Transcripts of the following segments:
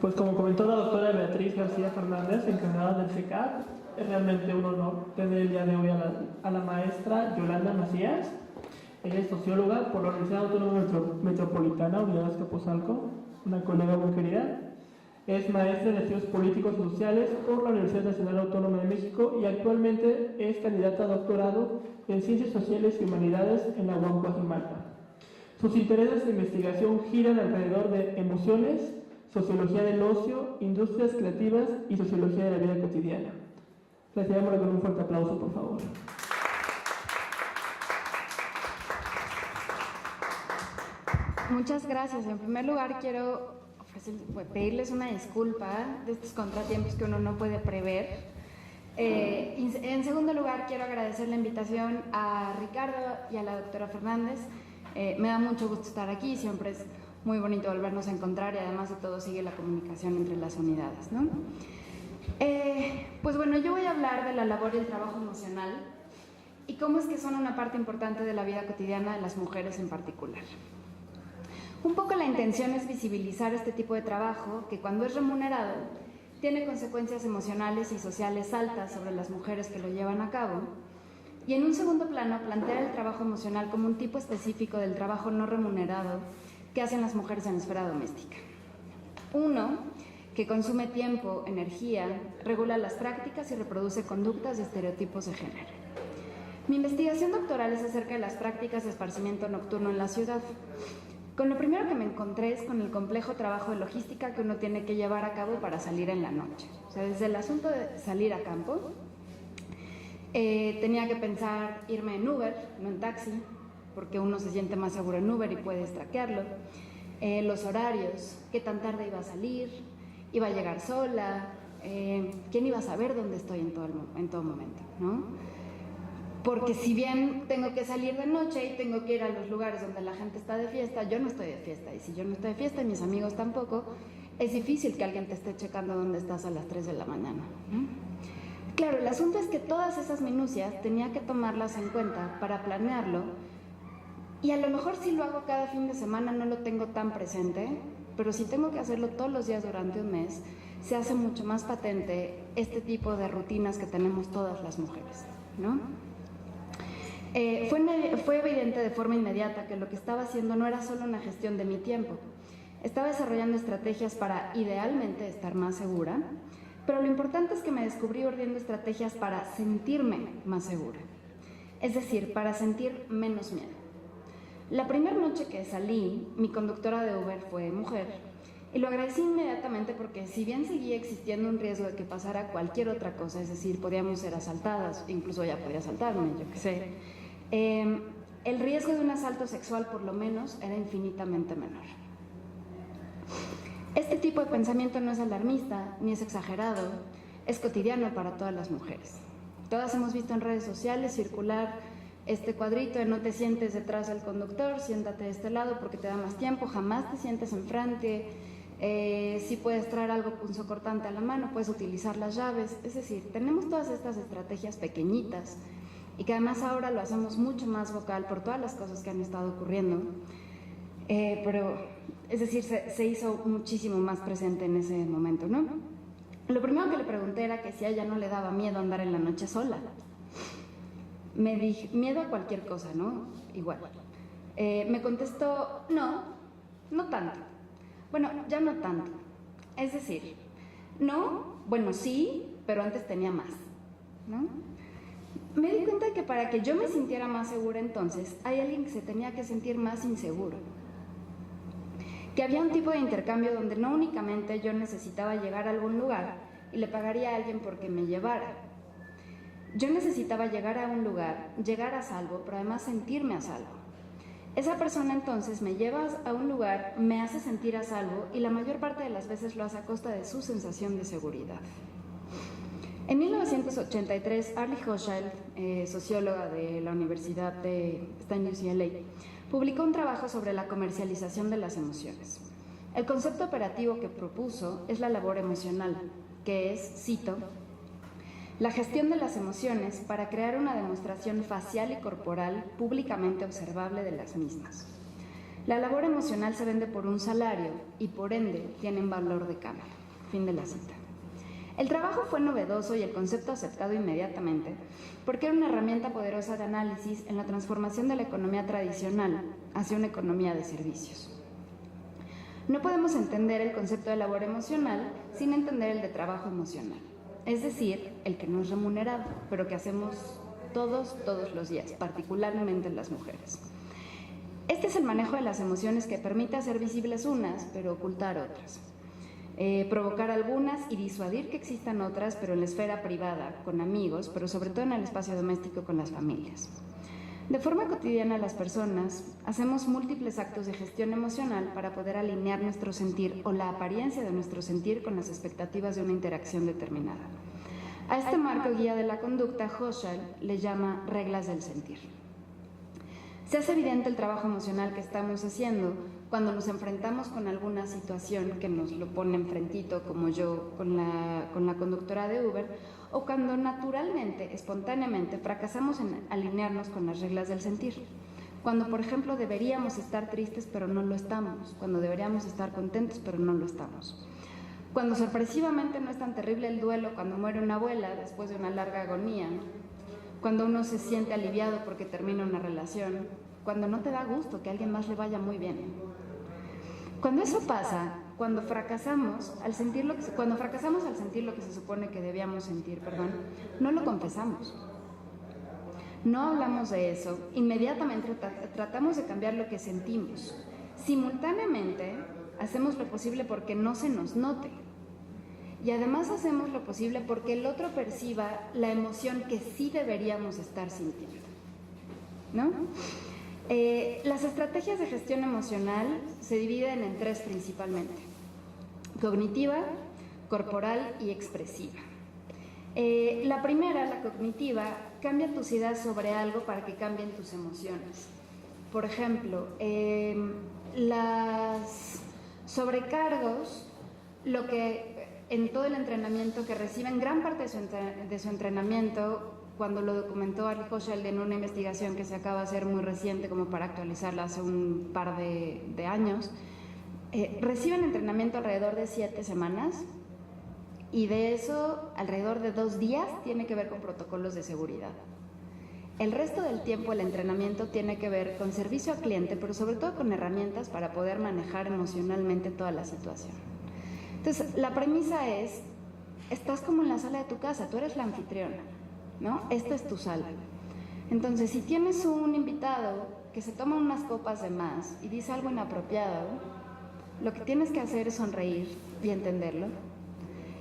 Pues como comentó la doctora Beatriz García Fernández, encargada del CECAT, es realmente un honor tener el día de hoy a la maestra Yolanda Macías. Ella es socióloga por la Universidad Autónoma Metropolitana, Unidad Azcapotzalco, una colega muy querida. Es maestra de Estudios Políticos y Sociales por la Universidad Nacional Autónoma de México y actualmente es candidata a doctorado en Ciencias Sociales y Humanidades en la UAM Guajimalpa. Sus intereses de investigación giran alrededor de emociones, sociología del ocio, industrias creativas y sociología de la vida cotidiana. Recibámosla con un fuerte aplauso, por favor. Muchas gracias. En primer lugar, quiero pedirles una disculpa de estos contratiempos que uno no puede prever. En segundo lugar, quiero agradecer la invitación a Ricardo y a la doctora Fernández. Me da mucho gusto estar aquí, siempre es muy bonito volvernos a encontrar y además de todo sigue la comunicación entre las unidades, ¿no? Pues bueno, yo voy a hablar de la labor y el trabajo emocional y cómo es que son una parte importante de la vida cotidiana de las mujeres en particular. Un poco la intención es visibilizar este tipo de trabajo que cuando es remunerado tiene consecuencias emocionales y sociales altas sobre las mujeres que lo llevan a cabo y en un segundo plano plantear el trabajo emocional como un tipo específico del trabajo no remunerado que hacen las mujeres en la esfera doméstica. Uno, que consume tiempo, energía, regula las prácticas y reproduce conductas y estereotipos de género. Mi investigación doctoral es acerca de las prácticas de esparcimiento nocturno en la ciudad. Con lo primero que me encontré es con el complejo trabajo de logística que uno tiene que llevar a cabo para salir en la noche. O sea, desde el asunto de salir a campo, tenía que pensar irme en Uber, no en taxi, porque uno se siente más seguro en Uber y puede traquearlo. Los horarios, qué tan tarde iba a salir, iba a llegar sola, quién iba a saber dónde estoy en todo momento, ¿no? Porque si bien tengo que salir de noche y tengo que ir a los lugares donde la gente está de fiesta, yo no estoy de fiesta. Y si yo no estoy de fiesta y mis amigos tampoco, es difícil que alguien te esté checando dónde estás a las 3 de la mañana, ¿no? Claro, el asunto es que todas esas minucias tenía que tomarlas en cuenta para planearlo. Y a lo mejor si lo hago cada fin de semana no lo tengo tan presente, pero si tengo que hacerlo todos los días durante un mes, se hace mucho más patente este tipo de rutinas que tenemos todas las mujeres, ¿no? Fue evidente de forma inmediata que lo que estaba haciendo no era solo una gestión de mi tiempo. Estaba desarrollando estrategias para, idealmente, estar más segura, pero lo importante es que me descubrí urdiendo estrategias para sentirme más segura, es decir, para sentir menos miedo. La primera noche que salí, mi conductora de Uber fue mujer, y lo agradecí inmediatamente porque si bien seguía existiendo un riesgo de que pasara cualquier otra cosa, es decir, podíamos ser asaltadas, incluso ella podía asaltarme, yo qué sé, el riesgo de un asalto sexual por lo menos era infinitamente menor. Este tipo de pensamiento no es alarmista ni es exagerado, es cotidiano para todas las mujeres. Todas hemos visto en redes sociales circular este cuadrito de no te sientes detrás del conductor, siéntate de este lado porque te da más tiempo, jamás te sientes enfrente, si puedes traer algo punzocortante a la mano, puedes utilizar las llaves. Es decir, tenemos todas estas estrategias pequeñitas y que además ahora lo hacemos mucho más vocal por todas las cosas que han estado ocurriendo, pero es decir, se hizo muchísimo más presente en ese momento, ¿no? Lo primero que le pregunté era que si a ella no le daba miedo andar en la noche sola. Me dije, miedo a cualquier cosa, ¿no? Igual. Me contestó, no tanto. Bueno, ya no tanto. Es decir, no, bueno, sí, pero antes tenía más, ¿no? Me di cuenta de que para que yo me sintiera más segura entonces, hay alguien que se tenía que sentir más inseguro. Que había un tipo de intercambio donde no únicamente yo necesitaba llegar a algún lugar y le pagaría a alguien porque me llevara. Yo necesitaba llegar a un lugar, llegar a salvo, pero además sentirme a salvo. Esa persona entonces me lleva a un lugar, me hace sentir a salvo y la mayor parte de las veces lo hace a costa de su sensación de seguridad. En 1983, Arlie Hochschild, socióloga de la Universidad de UCLA, publicó un trabajo sobre la comercialización de las emociones. El concepto operativo que propuso es la labor emocional, que es, cito, la gestión de las emociones para crear una demostración facial y corporal públicamente observable de las mismas. La labor emocional se vende por un salario y por ende tienen valor de cambio. Fin de la cita. El trabajo fue novedoso y el concepto aceptado inmediatamente porque era una herramienta poderosa de análisis en la transformación de la economía tradicional hacia una economía de servicios. No podemos entender el concepto de labor emocional sin entender el de trabajo emocional, es decir, el que no es remunerado, pero que hacemos todos los días, particularmente las mujeres. Este es el manejo de las emociones que permite hacer visibles unas, pero ocultar otras. Provocar algunas y disuadir que existan otras, pero en la esfera privada, con amigos, pero sobre todo en el espacio doméstico con las familias. De forma cotidiana las personas hacemos múltiples actos de gestión emocional para poder alinear nuestro sentir o la apariencia de nuestro sentir con las expectativas de una interacción determinada. A este marco guía de la conducta, Hochschild le llama reglas del sentir. Se hace evidente el trabajo emocional que estamos haciendo cuando nos enfrentamos con alguna situación que nos lo pone enfrentito, como yo con la conductora de Uber, o cuando naturalmente, espontáneamente, fracasamos en alinearnos con las reglas del sentir. Cuando, por ejemplo, deberíamos estar tristes pero no lo estamos, cuando deberíamos estar contentos pero no lo estamos. Cuando sorpresivamente no es tan terrible el duelo cuando muere una abuela después de una larga agonía, cuando uno se siente aliviado porque termina una relación, cuando no te da gusto que a alguien más le vaya muy bien. Cuando eso pasa, cuando fracasamos al sentir lo que se supone que debíamos sentir, no lo confesamos. No hablamos de eso, inmediatamente tratamos de cambiar lo que sentimos. Simultáneamente, hacemos lo posible porque no se nos note. Y además hacemos lo posible porque el otro perciba la emoción que sí deberíamos estar sintiendo, ¿no? Las estrategias de gestión emocional se dividen en tres principalmente: cognitiva, corporal y expresiva. La primera, la cognitiva, cambia tus ideas sobre algo para que cambien tus emociones. Por ejemplo, las sobrecargos, lo que en todo el entrenamiento que reciben, gran parte de su entrenamiento, cuando lo documentó Ari Hochschild en una investigación que se acaba de hacer muy reciente, como para actualizarla hace un par de años, reciben entrenamiento alrededor de 7 semanas y de eso alrededor de 2 días tiene que ver con protocolos de seguridad. El resto del tiempo el entrenamiento tiene que ver con servicio al cliente, pero sobre todo con herramientas para poder manejar emocionalmente toda la situación. Entonces, la premisa es, estás como en la sala de tu casa, tú eres la anfitriona, ¿no? Esta es tu sala. Entonces, si tienes un invitado que se toma unas copas de más y dice algo inapropiado, lo que tienes que hacer es sonreír y entenderlo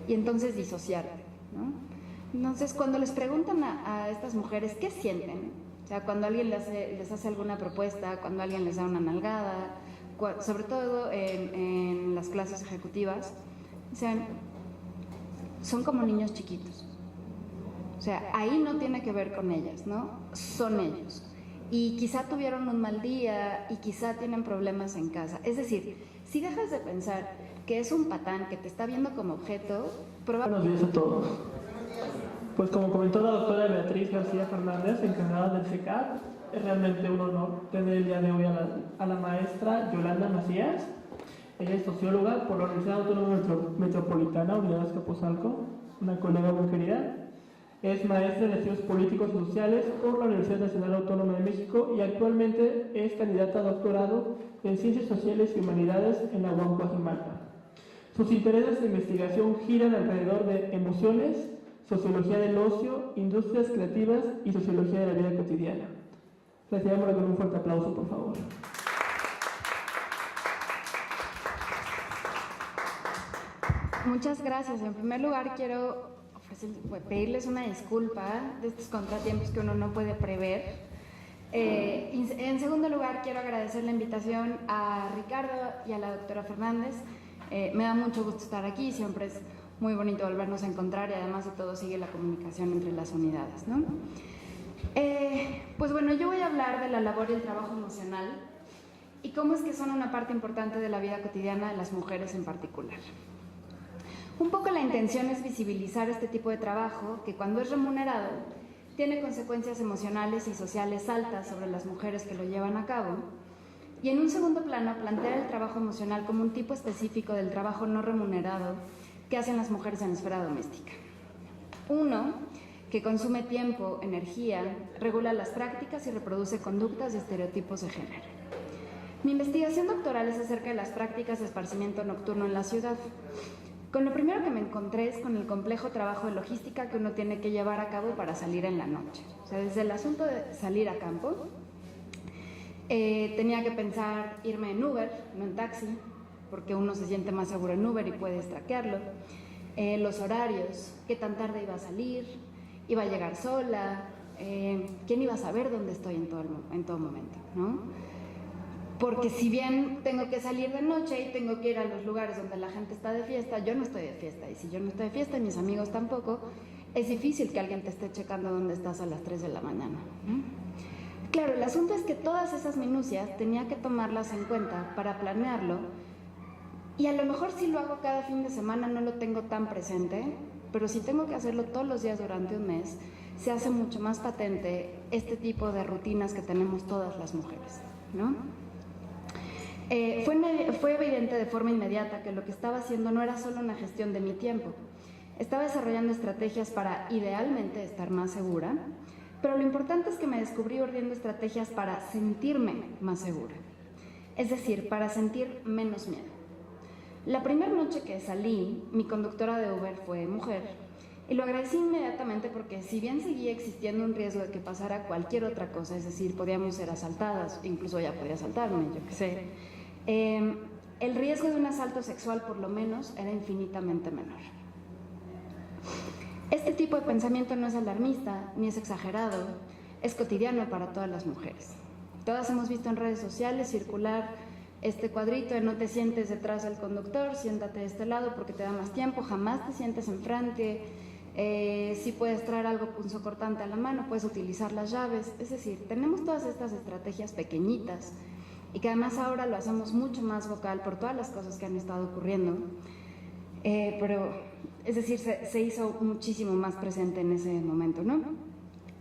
y entonces disociarte, ¿no? Entonces, cuando les preguntan a estas mujeres qué sienten, o sea, cuando alguien les hace alguna propuesta, cuando alguien les da una nalgada, sobre todo en las clases ejecutivas, o sea, son como niños chiquitos. O sea, ahí no tiene que ver con ellas, ¿no? Son ellos. Y quizá tuvieron un mal día y quizá tienen problemas en casa. Es decir, si dejas de pensar que es un patán que te está viendo como objeto, Buenos días a todos. Pues como comentó la doctora Beatriz García Fernández, encargada del CECAT, es realmente un honor tener el día de hoy a la maestra Yolanda Macías. Ella es socióloga por la Universidad Autónoma Metropolitana, Unidad Azcapotzalco, una colega muy querida. Es maestra en Estudios Políticos y Sociales por la Universidad Nacional Autónoma de México y actualmente es candidata a doctorado en Ciencias Sociales y Humanidades en la UAM Coajimalpa. Sus intereses de investigación giran alrededor de emociones, sociología del ocio, industrias creativas y sociología de la vida cotidiana. Recibámosla con un fuerte aplauso, por favor. Muchas gracias. En primer lugar, quiero pedirles una disculpa de estos contratiempos que uno no puede prever. En segundo lugar, quiero agradecer la invitación a Ricardo y a la doctora Fernández. Me da mucho gusto estar aquí, siempre es muy bonito volvernos a encontrar y además de todo sigue la comunicación entre las unidades, ¿no? Pues bueno, yo voy a hablar de la labor y el trabajo emocional y cómo es que son una parte importante de la vida cotidiana de las mujeres en particular. Un poco la intención es visibilizar este tipo de trabajo que cuando es remunerado tiene consecuencias emocionales y sociales altas sobre las mujeres que lo llevan a cabo, Y en un segundo plano, plantear el trabajo emocional como un tipo específico del trabajo no remunerado que hacen las mujeres en la esfera doméstica. Uno, que consume tiempo, energía, regula las prácticas y reproduce conductas y estereotipos de género. Mi investigación doctoral es acerca de las prácticas de esparcimiento nocturno en la ciudad. Con lo primero que me encontré es con el complejo trabajo de logística que uno tiene que llevar a cabo para salir en la noche. O sea, desde el asunto de salir a campo, tenía que pensar irme en Uber, no en taxi, porque uno se siente más seguro en Uber y puede traquearlo. Los horarios, qué tan tarde iba a salir, iba a llegar sola, quién iba a saber dónde estoy en todo momento, ¿no? Porque si bien tengo que salir de noche y tengo que ir a los lugares donde la gente está de fiesta, yo no estoy de fiesta. Y si yo no estoy de fiesta y mis amigos tampoco, es difícil que alguien te esté checando dónde estás a las 3 de la mañana. Claro, el asunto es que todas esas minucias tenía que tomarlas en cuenta para planearlo. Y a lo mejor si lo hago cada fin de semana no lo tengo tan presente, pero si tengo que hacerlo todos los días durante un mes, se hace mucho más patente este tipo de rutinas que tenemos todas las mujeres, ¿no? Fue evidente de forma inmediata que lo que estaba haciendo no era solo una gestión de mi tiempo. Estaba desarrollando estrategias para, idealmente, estar más segura, pero lo importante es que me descubrí urdiendo estrategias para sentirme más segura. Es decir, para sentir menos miedo. La primera noche que salí, mi conductora de Uber fue mujer, y lo agradecí inmediatamente porque si bien seguía existiendo un riesgo de que pasara cualquier otra cosa, es decir, podíamos ser asaltadas, incluso ella podía asaltarme, yo qué sé, el riesgo de un asalto sexual por lo menos era infinitamente menor. Este tipo de pensamiento no es alarmista ni es exagerado, es cotidiano para todas las mujeres. Todas hemos visto en redes sociales circular este cuadrito de no te sientes detrás del conductor, siéntate de este lado porque te da más tiempo, jamás te sientes enfrente, si puedes traer algo punzocortante a la mano, puedes utilizar las llaves. Es decir, tenemos todas estas estrategias pequeñitas y que además ahora lo hacemos mucho más vocal por todas las cosas que han estado ocurriendo, pero es decir, se hizo muchísimo más presente en ese momento, ¿no?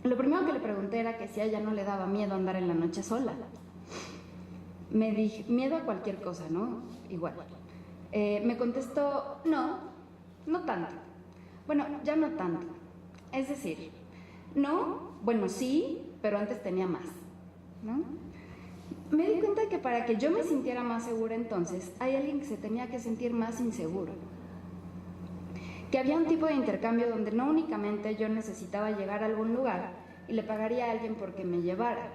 Lo primero que le pregunté era que si a ella no le daba miedo andar en la noche sola. Me dije, miedo a cualquier cosa, ¿no? Igual. Me contestó, no tanto. Bueno, ya no tanto. Es decir, no, bueno, sí, pero antes tenía más, ¿no? Me di cuenta de que para que yo me sintiera más segura entonces, hay alguien que se tenía que sentir más inseguro. Que había un tipo de intercambio donde no únicamente yo necesitaba llegar a algún lugar y le pagaría a alguien porque me llevara.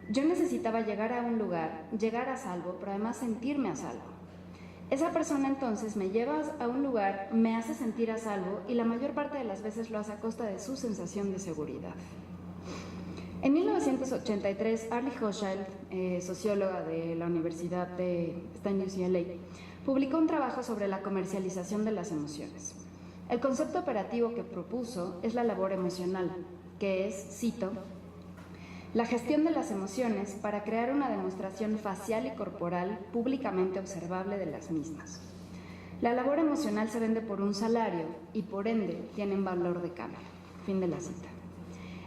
Yo necesitaba llegar a un lugar, llegar a salvo, pero además sentirme a salvo. Esa persona entonces me lleva a un lugar, me hace sentir a salvo y la mayor parte de las veces lo hace a costa de su sensación de seguridad. En 1983, Arlie Hochschild, socióloga de la Universidad está en UCLA, publicó un trabajo sobre la comercialización de las emociones. El concepto operativo que propuso es la labor emocional, que es, cito, la gestión de las emociones para crear una demostración facial y corporal públicamente observable de las mismas. La labor emocional se vende por un salario y por ende tienen valor de cambio. Fin de la cita.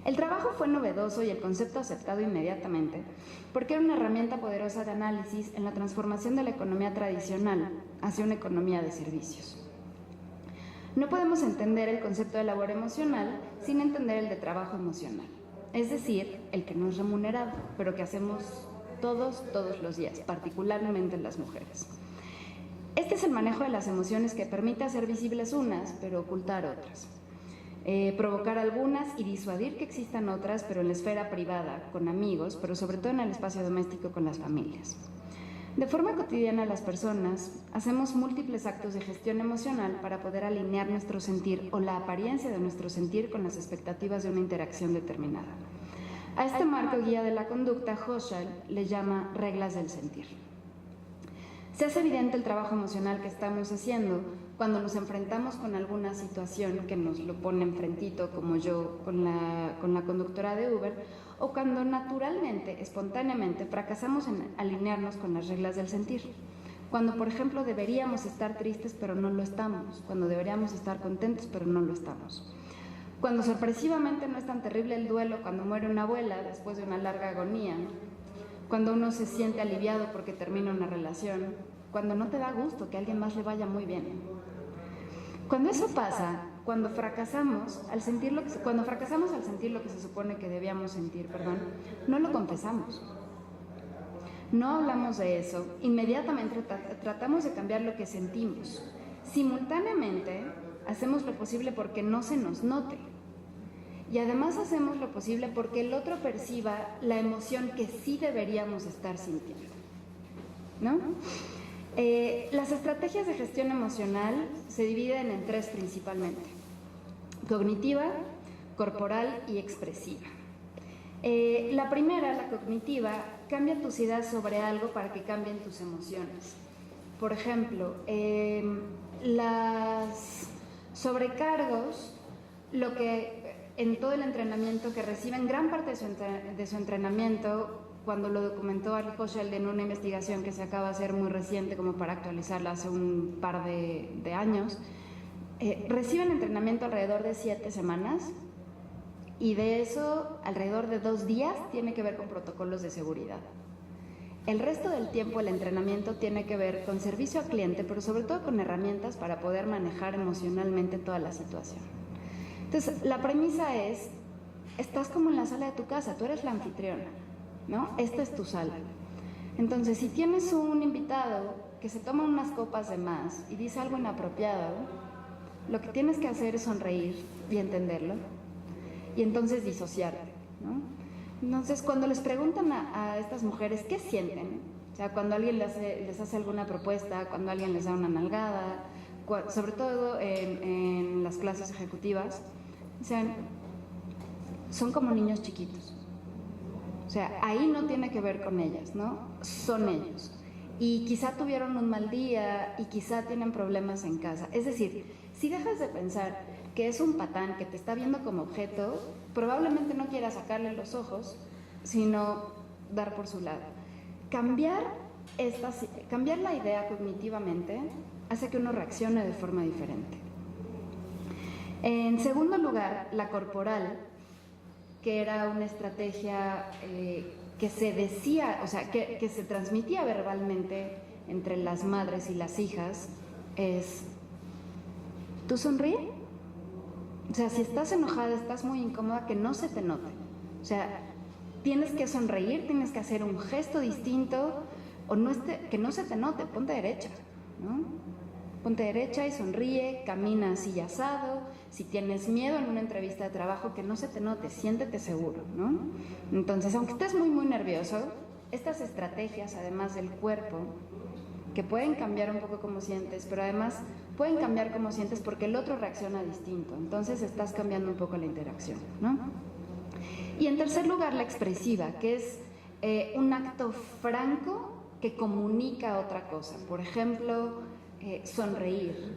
El trabajo fue novedoso y el concepto aceptado inmediatamente porque era una herramienta poderosa de análisis en la transformación de la economía tradicional hacia una economía de servicios. No podemos entender el concepto de labor emocional sin entender el de trabajo emocional, es decir, el que no es remunerado, pero que hacemos todos los días, particularmente las mujeres. Este es el manejo de las emociones que permite hacer visibles unas, pero ocultar otras. Provocar algunas y disuadir que existan otras, pero en la esfera privada, con amigos, pero sobre todo en el espacio doméstico con las familias. De forma cotidiana las personas hacemos múltiples actos de gestión emocional para poder alinear nuestro sentir o la apariencia de nuestro sentir con las expectativas de una interacción determinada. A este marco guía de la conducta, Hochschild le llama reglas del sentir. Se hace evidente el trabajo emocional que estamos haciendo cuando nos enfrentamos con alguna situación que nos lo pone enfrentito, como yo con la conductora de Uber, o cuando naturalmente, espontáneamente, fracasamos en alinearnos con las reglas del sentir. Cuando, por ejemplo, deberíamos estar tristes pero no lo estamos, cuando deberíamos estar contentos pero no lo estamos. Cuando sorpresivamente no es tan terrible el duelo cuando muere una abuela después de una larga agonía, cuando uno se siente aliviado porque termina una relación, cuando no te da gusto que a alguien más le vaya muy bien. Cuando eso pasa, cuando fracasamos al sentir lo que se supone que debíamos sentir, no lo confesamos. No hablamos de eso, inmediatamente tratamos de cambiar lo que sentimos. Simultáneamente, hacemos lo posible porque no se nos note. Y además hacemos lo posible porque el otro perciba la emoción que sí deberíamos estar sintiendo, ¿no? Las estrategias de gestión emocional se dividen en 3 principalmente: cognitiva, corporal y expresiva. La primera, la cognitiva, cambia tus ideas sobre algo para que cambien tus emociones. Por ejemplo, las sobrecargos, lo que en todo el entrenamiento que reciben, gran parte de su entrenamiento, cuando lo documentó Ali Hochschild en una investigación que se acaba de hacer muy reciente, como para actualizarla hace un par de años, reciben entrenamiento alrededor de 7 semanas, y de eso alrededor de 2 días tiene que ver con protocolos de seguridad. El resto del tiempo el entrenamiento tiene que ver con servicio al cliente, pero sobre todo con herramientas para poder manejar emocionalmente toda la situación. Entonces, la premisa es, estás como en la sala de tu casa, tú eres la anfitriona, ¿no? Esta es tu sala. Entonces, si tienes un invitado que se toma unas copas de más y dice algo inapropiado, lo que tienes que hacer es sonreír y entenderlo, y entonces disociarte, ¿no? Entonces, cuando les preguntan a estas mujeres qué sienten, o sea, cuando alguien les hace alguna propuesta, cuando alguien les da una nalgada, sobre todo en las clases ejecutivas, o sea, son como niños chiquitos. O sea, ahí no tiene que ver con ellas, ¿no? Son ellos. Y quizá tuvieron un mal día y quizá tienen problemas en casa. Es decir, si dejas de pensar que es un patán que te está viendo como objeto, probablemente no quiera sacarle los ojos, sino dar por su lado. Cambiar la idea cognitivamente hace que uno reaccione de forma diferente. En segundo lugar, la corporal, que era una estrategia que se decía, o sea, que se transmitía verbalmente entre las madres y las hijas, es: ¿tú sonríe? O sea, si estás enojada, estás muy incómoda, que no se te note. O sea, tienes que sonreír, tienes que hacer un gesto distinto, o que no se te note, ponte derecha, ¿no? Ponte derecha y sonríe, camina así y asado. Si tienes miedo en una entrevista de trabajo, que no se te note, siéntete seguro, ¿no? Entonces, aunque estés muy, muy nervioso, estas estrategias, además del cuerpo, que pueden cambiar un poco cómo sientes, pero además pueden cambiar cómo sientes porque el otro reacciona distinto. Entonces, estás cambiando un poco la interacción, ¿no? Y en tercer lugar, la expresiva, que es un acto franco que comunica otra cosa. Por ejemplo, sonreír,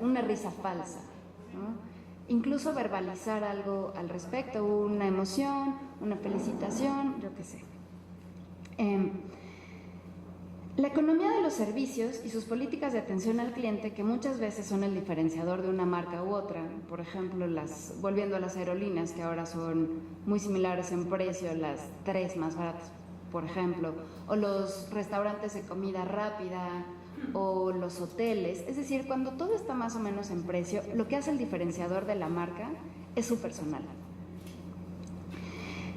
una risa falsa, ¿no? Incluso verbalizar algo al respecto, una emoción, una felicitación, yo qué sé. La economía de los servicios y sus políticas de atención al cliente, que muchas veces son el diferenciador de una marca u otra, por ejemplo, volviendo a las aerolíneas, que ahora son muy similares en precio, las 3 más baratas, por ejemplo, o los restaurantes de comida rápida, o los hoteles. Es decir, cuando todo está más o menos en precio, lo que hace el diferenciador de la marca es su personal.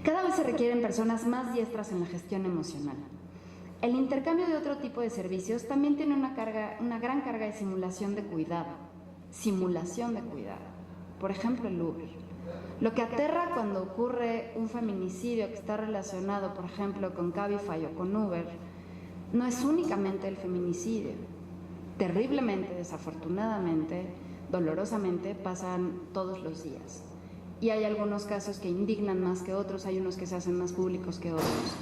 Cada vez se requieren personas más diestras en la gestión emocional. El intercambio de otro tipo de servicios también tiene una gran carga de simulación de cuidado. Por ejemplo, el Uber. Lo que aterra cuando ocurre un feminicidio que está relacionado, por ejemplo, con Cabify o con Uber, no es únicamente el feminicidio. Terriblemente, desafortunadamente, dolorosamente, pasan todos los días. Y hay algunos casos que indignan más que otros, hay unos que se hacen más públicos que otros.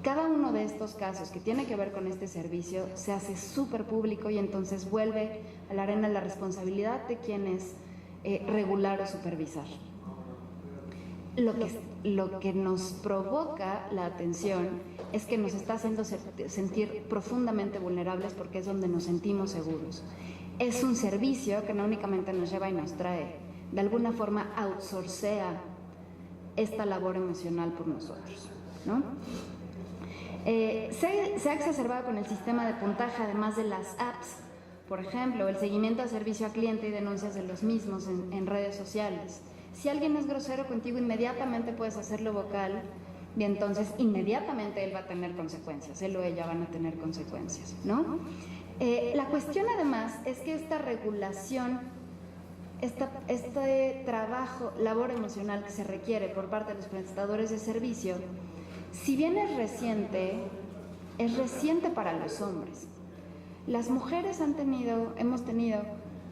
Cada uno de estos casos que tiene que ver con este servicio se hace súper público y entonces vuelve a la arena la responsabilidad de quien es regular o supervisar. Lo que nos provoca la atención es que nos está haciendo sentir profundamente vulnerables porque es donde nos sentimos seguros. Es un servicio que no únicamente nos lleva y nos trae, de alguna forma outsourcea esta labor emocional por nosotros, ¿no? Se ha exacerbado con el sistema de puntaje, además de las apps, por ejemplo, el seguimiento a servicio al cliente y denuncias de los mismos en redes sociales. Si alguien es grosero contigo, inmediatamente puedes hacerlo vocal y entonces inmediatamente él va a tener consecuencias, él o ella van a tener consecuencias, ¿no? La cuestión además es que esta regulación, este trabajo, labor emocional que se requiere por parte de los prestadores de servicio, si bien es reciente para los hombres. Las mujeres hemos tenido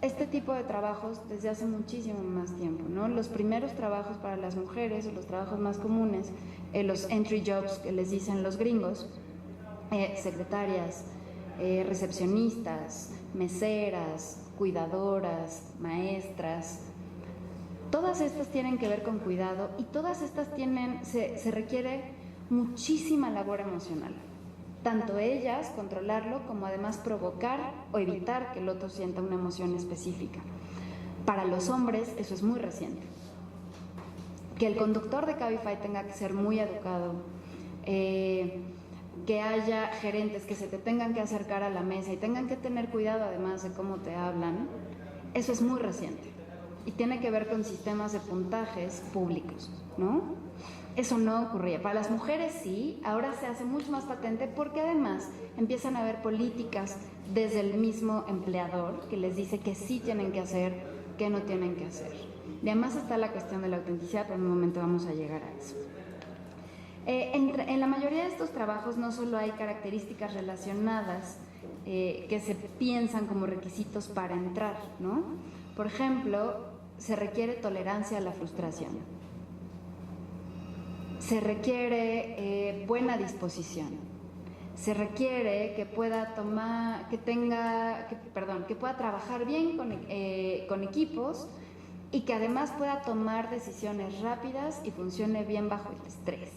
este tipo de trabajos desde hace muchísimo más tiempo, ¿no? Los primeros trabajos para las mujeres, o los trabajos más comunes, los entry jobs que les dicen los gringos, secretarias, recepcionistas, meseras, cuidadoras, maestras, todas estas tienen que ver con cuidado y todas estas se requiere muchísima labor emocional. Tanto ellas, controlarlo, como además provocar o evitar que el otro sienta una emoción específica. Para los hombres eso es muy reciente. Que el conductor de Cabify tenga que ser muy educado, que haya gerentes que se te tengan que acercar a la mesa y tengan que tener cuidado además de cómo te hablan, eso es muy reciente y tiene que ver con sistemas de puntajes públicos, ¿no? Eso no ocurría. Para las mujeres sí, ahora se hace mucho más patente porque además empiezan a haber políticas desde el mismo empleador que les dice que sí tienen que hacer, que no tienen que hacer. Y además está la cuestión de la autenticidad, pero en un momento vamos a llegar a eso. En la mayoría de estos trabajos no solo hay características relacionadas que se piensan como requisitos para entrar, ¿no? Por ejemplo, se requiere tolerancia a la frustración. Se requiere buena disposición. Se requiere que pueda trabajar bien con equipos y que además pueda tomar decisiones rápidas y funcione bien bajo el estrés.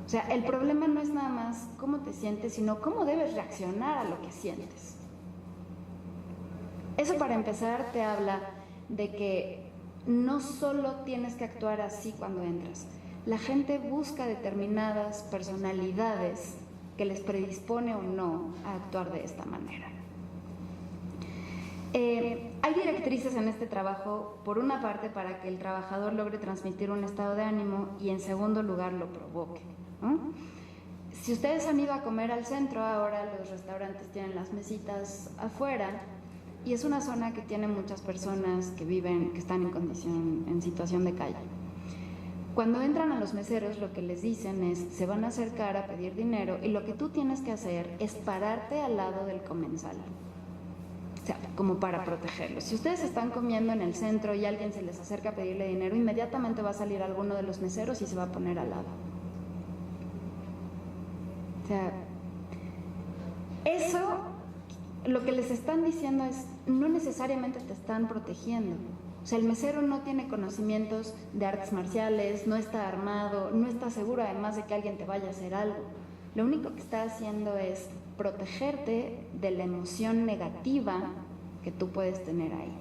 O sea, el problema no es nada más cómo te sientes, sino cómo debes reaccionar a lo que sientes. Eso, para empezar, te habla de que no solo tienes que actuar así cuando entras. La gente busca determinadas personalidades que les predispone o no a actuar de esta manera. Hay directrices en este trabajo, por una parte, para que el trabajador logre transmitir un estado de ánimo y, en segundo lugar, lo provoque, ¿no? Si ustedes han ido a comer al centro, ahora los restaurantes tienen las mesitas afuera y es una zona que tiene muchas personas que están en situación de calle. Cuando entran a los meseros, lo que les dicen es, se van a acercar a pedir dinero y lo que tú tienes que hacer es pararte al lado del comensal. O sea, como para protegerlos. Si ustedes están comiendo en el centro y alguien se les acerca a pedirle dinero, inmediatamente va a salir alguno de los meseros y se va a poner al lado. O sea, eso, lo que les están diciendo es, no necesariamente te están protegiendo. O sea, el mesero no tiene conocimientos de artes marciales, no está armado, no está seguro además de que alguien te vaya a hacer algo. Lo único que está haciendo es protegerte de la emoción negativa que tú puedes tener ahí.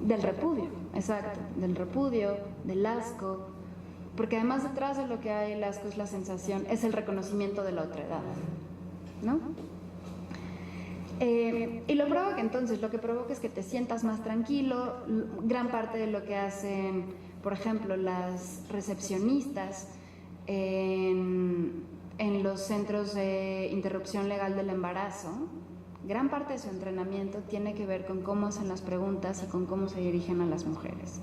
Del repudio, exacto, del repudio, del asco, porque además detrás de lo que hay el asco es la sensación, es el reconocimiento de la otredad, ¿no? Y lo provoca entonces, lo que provoca es que te sientas más tranquilo. Gran parte de lo que hacen, por ejemplo, las recepcionistas en los centros de interrupción legal del embarazo, gran parte de su entrenamiento tiene que ver con cómo hacen las preguntas y con cómo se dirigen a las mujeres.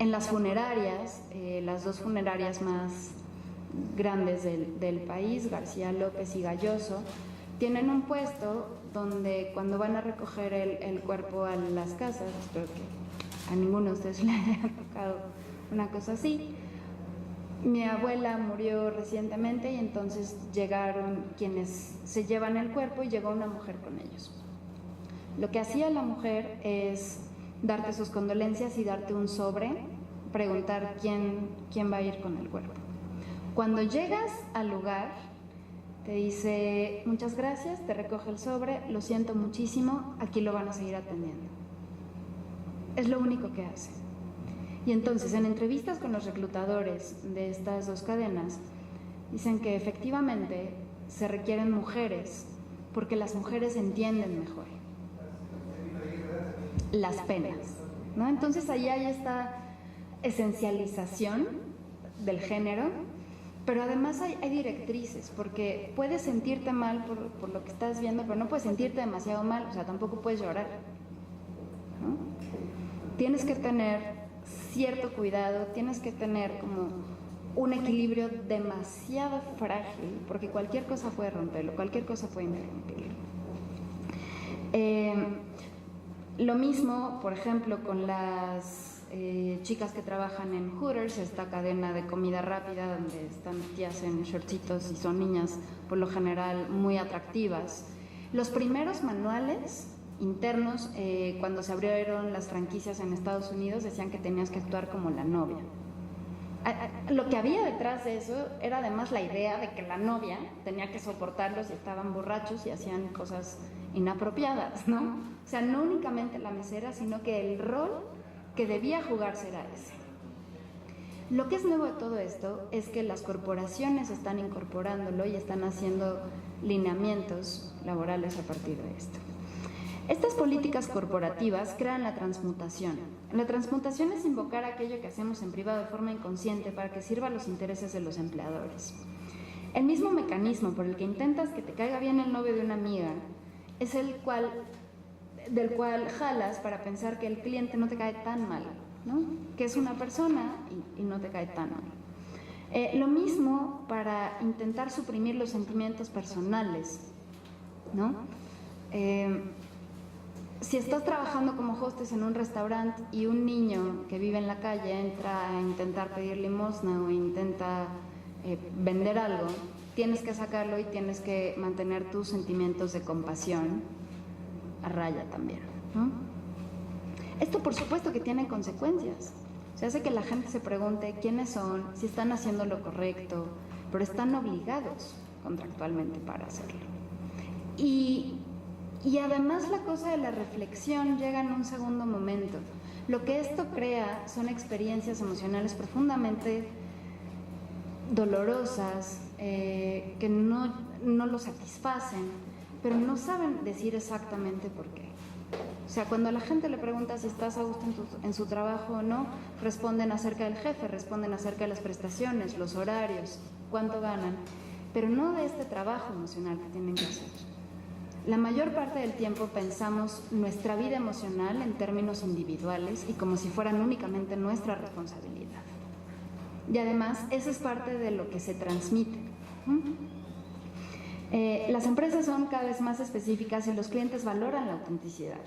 En las funerarias, las dos funerarias más grandes del país, García López y Galloso, tienen un puesto donde cuando van a recoger el cuerpo a las casas, espero que a ninguno de ustedes le haya tocado una cosa así. Mi abuela murió recientemente y entonces llegaron quienes se llevan el cuerpo y llegó una mujer con ellos. Lo que hacía la mujer es darte sus condolencias y darte un sobre, preguntar quién va a ir con el cuerpo. Cuando llegas al lugar, te dice, muchas gracias, te recoge el sobre, lo siento muchísimo, aquí lo van a seguir atendiendo. Es lo único que hace. Y entonces, en entrevistas con los reclutadores de estas dos cadenas, dicen que efectivamente se requieren mujeres porque las mujeres entienden mejor las penas, ¿no? Entonces ahí hay esta esencialización del género, pero además hay directrices, porque puedes sentirte mal por lo que estás viendo, pero no puedes sentirte demasiado mal, o sea, tampoco puedes llorar, ¿no? Tienes que tener cierto cuidado, tienes que tener como un equilibrio demasiado frágil, porque cualquier cosa puede romperlo, cualquier cosa puede interrumpirlo. Lo mismo, por ejemplo, con las chicas que trabajan en Hooters, esta cadena de comida rápida donde están tías en shortcitos y son niñas por lo general muy atractivas. Los primeros manuales internos, cuando se abrieron las franquicias en Estados Unidos, decían que tenías que actuar como la novia. Lo que había detrás de eso era además la idea de que la novia tenía que soportarlos y estaban borrachos y hacían cosas inapropiadas, ¿no? O sea, no únicamente la mesera, sino que el rol que debía jugarse era ese. Lo que es nuevo de todo esto es que las corporaciones están incorporándolo y están haciendo lineamientos laborales a partir de esto. Estas políticas corporativas crean la transmutación. La transmutación es invocar aquello que hacemos en privado de forma inconsciente para que sirva a los intereses de los empleadores. El mismo mecanismo por el que intentas que te caiga bien el novio de una amiga es del cual jalas para pensar que el cliente no te cae tan mal, ¿no? Que es una persona y no te cae tan mal. Lo mismo para intentar suprimir los sentimientos personales, ¿no? Si estás trabajando como hostess en un restaurante y un niño que vive en la calle entra a intentar pedir limosna o intenta vender algo, tienes que sacarlo y tienes que mantener tus sentimientos de compasión a raya también, ¿no? Esto por supuesto que tiene consecuencias. Se hace que la gente se pregunte quiénes son, si están haciendo lo correcto, pero están obligados contractualmente para hacerlo. Y además la cosa de la reflexión llega en un segundo momento. Lo que esto crea son experiencias emocionales profundamente dolorosas, que no lo satisfacen, pero no saben decir exactamente por qué. O sea, cuando a la gente le pregunta si estás a gusto en su trabajo o no, responden acerca del jefe, responden acerca de las prestaciones, los horarios, cuánto ganan, pero no de este trabajo emocional que tienen que hacer. La mayor parte del tiempo pensamos nuestra vida emocional en términos individuales y como si fueran únicamente nuestra responsabilidad. Y además, eso es parte de lo que se transmite. Las empresas son cada vez más específicas y los clientes valoran la autenticidad,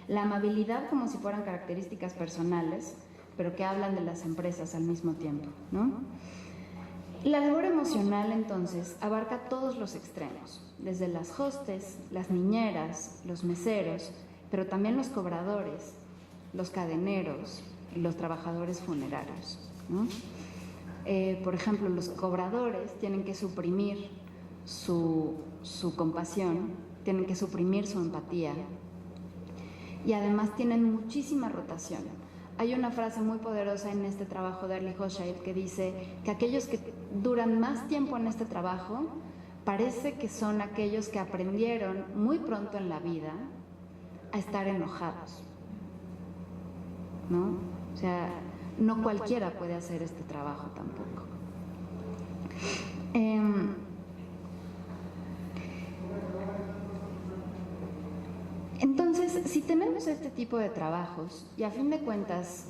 la amabilidad como si fueran características personales, pero que hablan de las empresas al mismo tiempo, ¿no? La labor emocional, entonces, abarca todos los extremos, desde las hostes, las niñeras, los meseros, pero también los cobradores, los cadeneros y los trabajadores funerarios, ¿no? Por ejemplo, los cobradores tienen que suprimir su compasión, tienen que suprimir su empatía y además tienen muchísima rotación. Hay una frase muy poderosa en este trabajo de Arlie Hochschild que dice que aquellos que duran más tiempo en este trabajo parece que son aquellos que aprendieron muy pronto en la vida a estar enojados, ¿no? O sea, no cualquiera puede hacer este trabajo tampoco. Entonces, si tenemos este tipo de trabajos, y a fin de cuentas,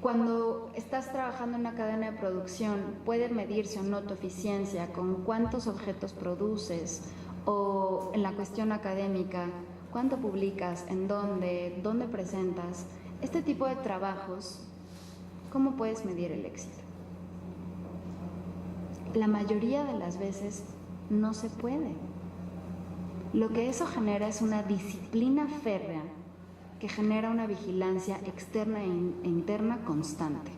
cuando estás trabajando en una cadena de producción, puede medirse o no tu eficiencia con cuántos objetos produces, o en la cuestión académica, cuánto publicas, en dónde presentas. Este tipo de trabajos, ¿cómo puedes medir el éxito? La mayoría de las veces no se puede. Lo que eso genera es una disciplina férrea que genera una vigilancia externa e interna constante.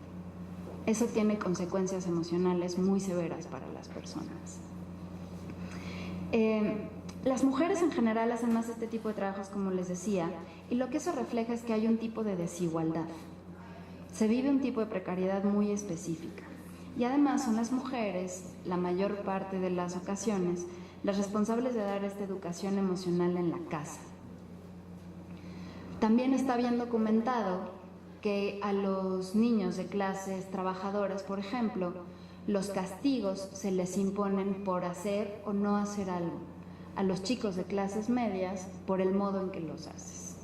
Eso tiene consecuencias emocionales muy severas para las personas. Las mujeres en general hacen más este tipo de trabajos, como les decía, y lo que eso refleja es que hay un tipo de desigualdad. se vive un tipo de precariedad muy específica. Y además son las mujeres, la mayor parte de las ocasiones, las responsables de dar esta educación emocional en la casa. También está bien documentado que a los niños de clases trabajadoras, por ejemplo, los castigos se les imponen por hacer o no hacer algo. A los chicos de clases medias, por el modo en que los haces.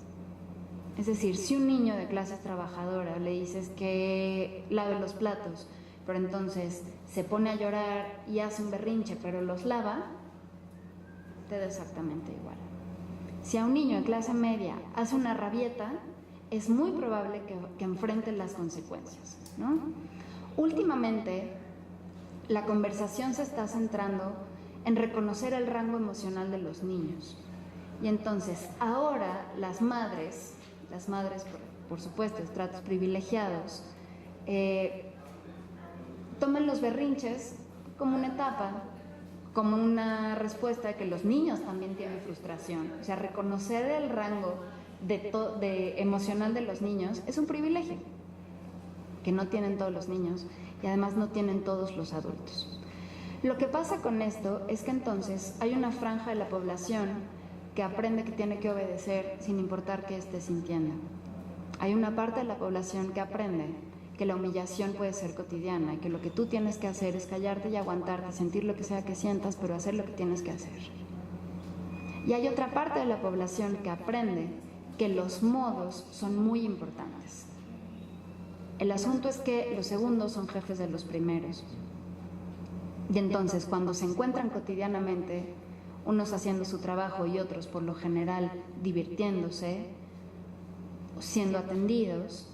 Es decir, si un niño de clases trabajadora le dices que lave los platos, pero entonces se pone a llorar y hace un berrinche, pero los lava, te da exactamente igual. Si a un niño de clase media hace una rabieta, es muy probable que enfrente las consecuencias, ¿no? Últimamente, la conversación se está centrando en reconocer el rango emocional de los niños. Y entonces, ahora las madres por supuesto, estratos privilegiados, toman los berrinches como una etapa, como una respuesta de que los niños también tienen frustración. O sea, reconocer el rango emocional de los niños es un privilegio que no tienen todos los niños y además no tienen todos los adultos. Lo que pasa con esto es que entonces hay una franja de la población que aprende que tiene que obedecer sin importar qué esté sintiendo. Hay una parte de la población que aprende que la humillación puede ser cotidiana y que lo que tú tienes que hacer es callarte y aguantarte, sentir lo que sea que sientas, pero hacer lo que tienes que hacer. Y hay otra parte de la población que aprende que los modos son muy importantes. El asunto es que los segundos son jefes de los primeros. Y entonces, cuando se encuentran cotidianamente, unos haciendo su trabajo y otros, por lo general, divirtiéndose, siendo atendidos,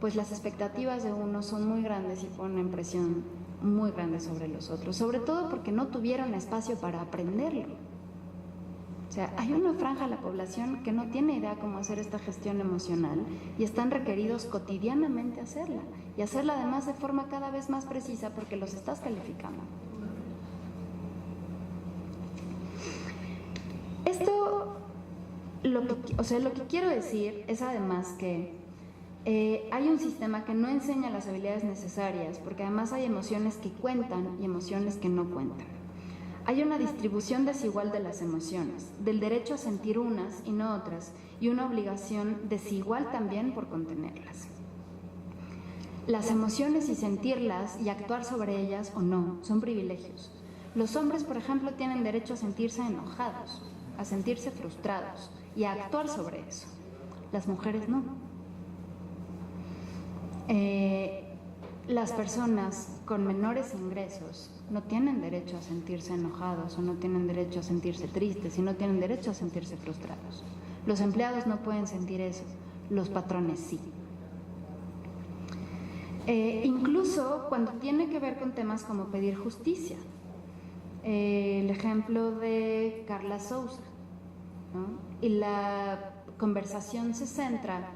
pues las expectativas de unos son muy grandes y ponen presión muy grande sobre los otros, sobre todo porque no tuvieron espacio para aprenderlo. O sea, hay una franja de la población que no tiene idea cómo hacer esta gestión emocional y están requeridos cotidianamente hacerla, y hacerla además de forma cada vez más precisa porque los estás calificando. Esto, lo que quiero decir es además que hay un sistema que no enseña las habilidades necesarias, porque además hay emociones que cuentan y emociones que no cuentan. Hay una distribución desigual de las emociones, del derecho a sentir unas y no otras, y una obligación desigual también por contenerlas. Las emociones y sentirlas y actuar sobre ellas o no son privilegios. Los hombres, por ejemplo, tienen derecho a sentirse enojados, a sentirse frustrados y a actuar sobre eso. Las mujeres no. Las personas con menores ingresos no tienen derecho a sentirse enojados o no tienen derecho a sentirse tristes y no tienen derecho a sentirse frustrados. Los empleados no pueden sentir eso, los patrones sí. Incluso cuando tiene que ver con temas como pedir justicia. El ejemplo de Carla Sousa, ¿no? Y la conversación se centra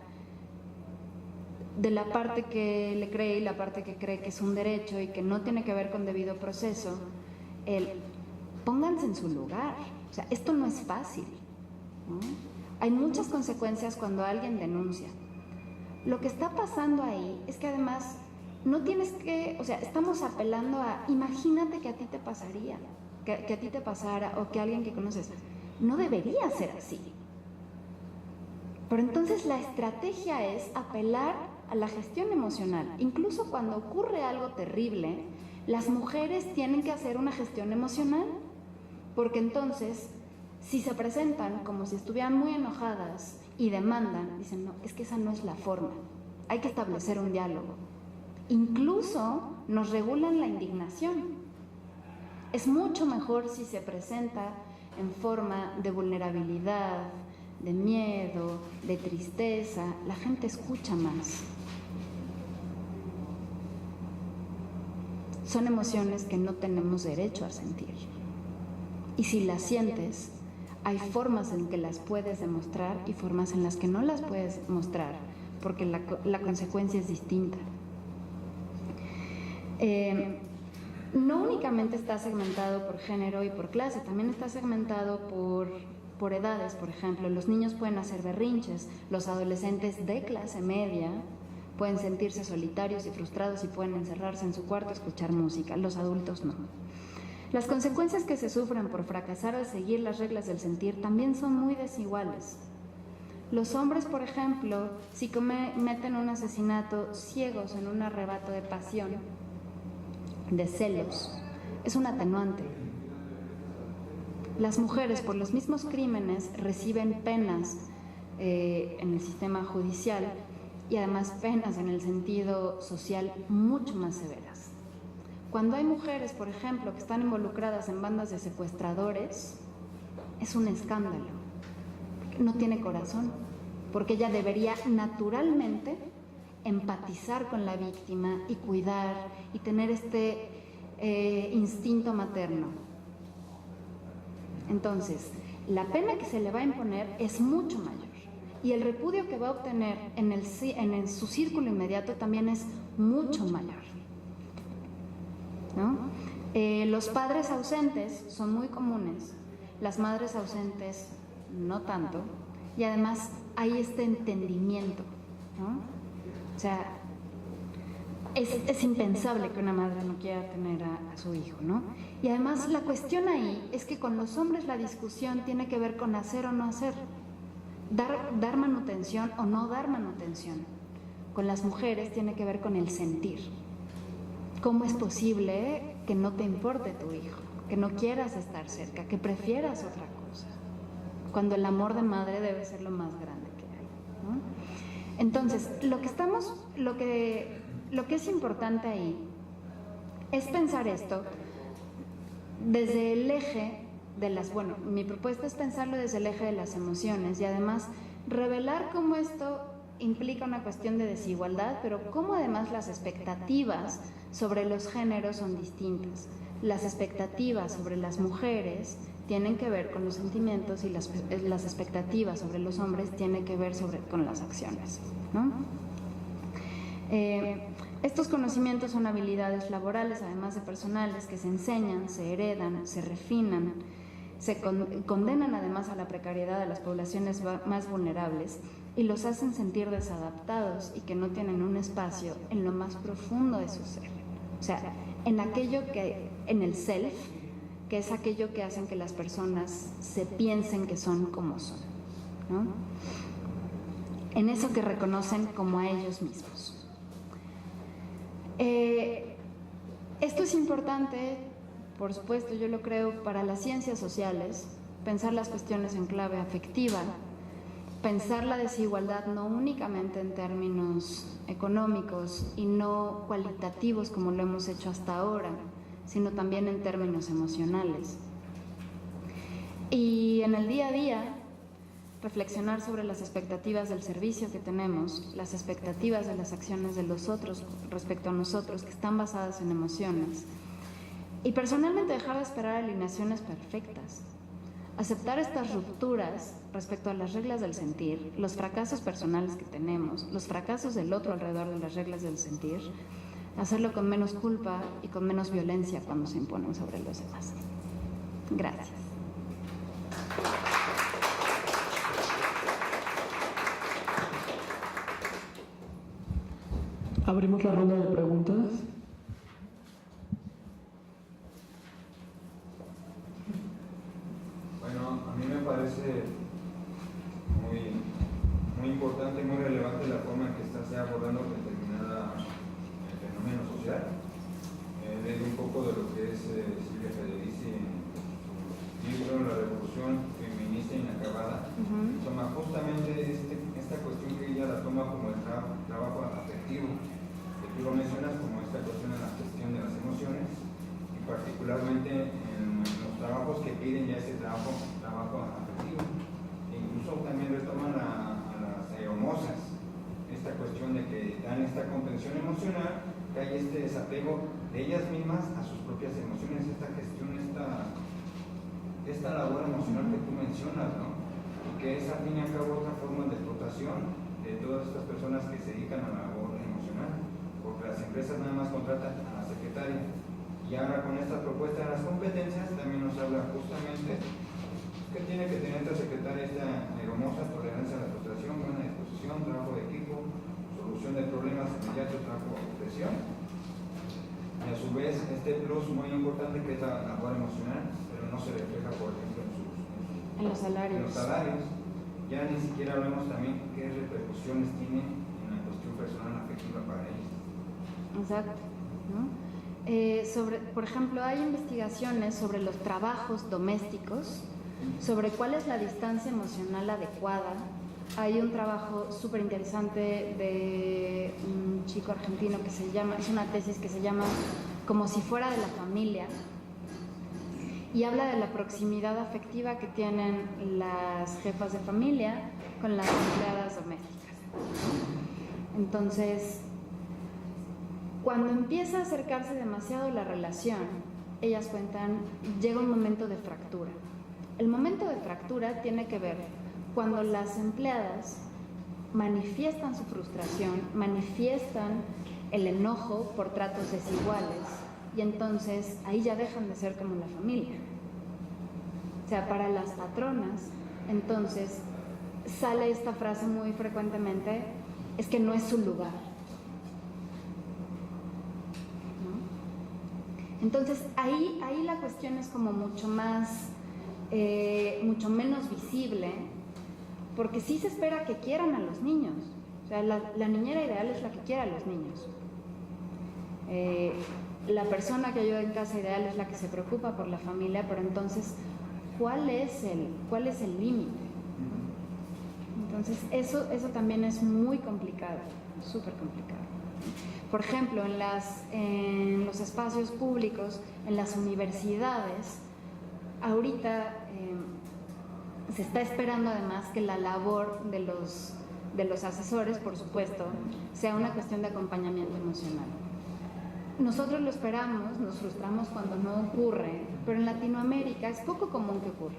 de la parte que le cree y la parte que cree que es un derecho y que no tiene que ver con debido proceso. Pónganse en su lugar. O sea, esto no es fácil, ¿no? Hay muchas consecuencias cuando alguien denuncia. Lo que está pasando ahí es que además no tienes que, o sea, estamos apelando a, imagínate que a ti te pasaría, que a ti te pasara o que alguien que conoces. No debería ser así. Pero entonces la estrategia es apelar a la gestión emocional. Incluso cuando ocurre algo terrible, las mujeres tienen que hacer una gestión emocional, porque entonces, si se presentan como si estuvieran muy enojadas y demandan, dicen, no, es que esa no es la forma, hay que establecer un diálogo. Incluso nos regulan la indignación. Es mucho mejor si se presenta en forma de vulnerabilidad, de miedo, de tristeza. La gente escucha más. Son emociones que no tenemos derecho a sentir. Y si las sientes, hay formas en que las puedes demostrar y formas en las que no las puedes mostrar, porque la consecuencia es distinta. No únicamente está segmentado por género y por clase, también está segmentado por edades. Por ejemplo, los niños pueden hacer berrinches, los adolescentes de clase media Pueden sentirse solitarios y frustrados y pueden encerrarse en su cuarto a escuchar música. Los adultos no. Las consecuencias que se sufren por fracasar al seguir las reglas del sentir también son muy desiguales. Los hombres, por ejemplo, si cometen un asesinato ciegos en un arrebato de pasión, de celos, es un atenuante. Las mujeres, por los mismos crímenes, reciben penas en el sistema judicial y además penas en el sentido social mucho más severas. Cuando hay mujeres, por ejemplo, que están involucradas en bandas de secuestradores, es un escándalo. No tiene corazón, porque ella debería naturalmente empatizar con la víctima y cuidar y tener este instinto materno. Entonces, la pena que se le va a imponer es mucho mayor y el repudio que va a obtener en su círculo inmediato también es mucho mayor, ¿no? Los padres ausentes son muy comunes, las madres ausentes no tanto, y además hay este entendimiento, ¿no? O sea, es impensable que una madre no quiera tener a su hijo, ¿no? Y además la cuestión ahí es que con los hombres la discusión tiene que ver con hacer o no hacer, dar manutención o no dar manutención. Con las mujeres tiene que ver con el sentir. ¿Cómo es posible que no te importe tu hijo, que no quieras estar cerca, que prefieras otra cosa? Cuando el amor de madre debe ser lo más grande que hay, ¿no? Entonces, lo que es importante ahí es pensar esto desde el eje de mi propuesta es pensarlo desde el eje de las emociones y además revelar cómo esto implica una cuestión de desigualdad, pero cómo además las expectativas sobre los géneros son distintas. Las expectativas sobre las mujeres tienen que ver con los sentimientos y las expectativas sobre los hombres tienen que ver con las acciones, ¿no? Estos conocimientos son habilidades laborales, además de personales, que se enseñan, se heredan, se refinan, se condenan además a la precariedad de las poblaciones más vulnerables y los hacen sentir desadaptados y que no tienen un espacio en lo más profundo de su ser. O sea, en el self, que es aquello que hacen que las personas se piensen que son como son, ¿no? En eso que reconocen como a ellos mismos. Esto es importante, por supuesto, yo lo creo, para las ciencias sociales, pensar las cuestiones en clave afectiva, pensar la desigualdad no únicamente en términos económicos y no cualitativos como lo hemos hecho hasta ahora, sino también en términos emocionales. Y en el día a día, reflexionar sobre las expectativas del servicio que tenemos, las expectativas de las acciones de los otros respecto a nosotros que están basadas en emociones. Y personalmente dejar de esperar alineaciones perfectas. Aceptar estas rupturas respecto a las reglas del sentir, los fracasos personales que tenemos, los fracasos del otro alrededor de las reglas del sentir, hacerlo con menos culpa y con menos violencia cuando se imponen sobre los demás. Gracias. Abrimos la ronda de preguntas. Bueno, a mí me parece muy importante y muy relevante la forma en que está abordando determinada fenómeno social. Leí un poco de lo que es Silvia Federici en su libro La Revolución Feminista Inacabada. Toma justamente esta cuestión que ella la toma como el trabajo afectivo, que tú lo mencionas como esta cuestión de la gestión de las emociones, y particularmente en los trabajos que piden ya ese trabajo afectivo. E incluso también retoman a las hermosas, esta cuestión de que dan esta contención emocional, que hay este desapego de ellas mismas a sus propias emociones, esta gestión, esta labor emocional que tú mencionas, ¿no? Y que es al fin y al cabo otra forma de explotación de todas estas personas que se dedican a la labor emocional, porque las empresas nada más contratan a la secretaria. Y ahora con esta propuesta de las competencias también nos habla justamente que tiene que tener esta secretaria esta hermosa tolerancia a la frustración, buena disposición, trabajo de equipo, solución de problemas protección, y a su vez este plus muy importante que es la labor emocional, pero no se refleja, por ejemplo, en los salarios. En los salarios. Ya ni siquiera hablamos también qué repercusiones tiene en la cuestión personal afectiva para ellos. Exacto, ¿no? Por ejemplo, hay investigaciones sobre los trabajos domésticos, sobre cuál es la distancia emocional adecuada. Hay un trabajo súper interesante de un chico argentino que se llama, es una tesis que se llama Como si fuera de la familia, y habla de la proximidad afectiva que tienen las jefas de familia con las empleadas domésticas. Entonces, cuando empieza a acercarse demasiado la relación, ellas cuentan, llega un momento de fractura. El momento de fractura tiene que ver cuando las empleadas manifiestan su frustración, manifiestan el enojo por tratos desiguales, y entonces ahí ya dejan de ser como la familia. O sea, para las patronas, entonces sale esta frase muy frecuentemente, es que no es su lugar, ¿no? Entonces ahí la cuestión es como mucho menos visible, porque sí se espera que quieran a los niños. O sea, la niñera ideal es la que quiera a los niños. La persona que ayuda en casa ideal es la que se preocupa por la familia, pero entonces, ¿cuál es el límite? Entonces, eso también es muy complicado, súper complicado. Por ejemplo, en los espacios públicos, en las universidades, ahorita se está esperando además que la labor de los asesores, por supuesto, sea una cuestión de acompañamiento emocional. Nosotros lo esperamos, nos frustramos cuando no ocurre, pero en Latinoamérica es poco común que ocurra.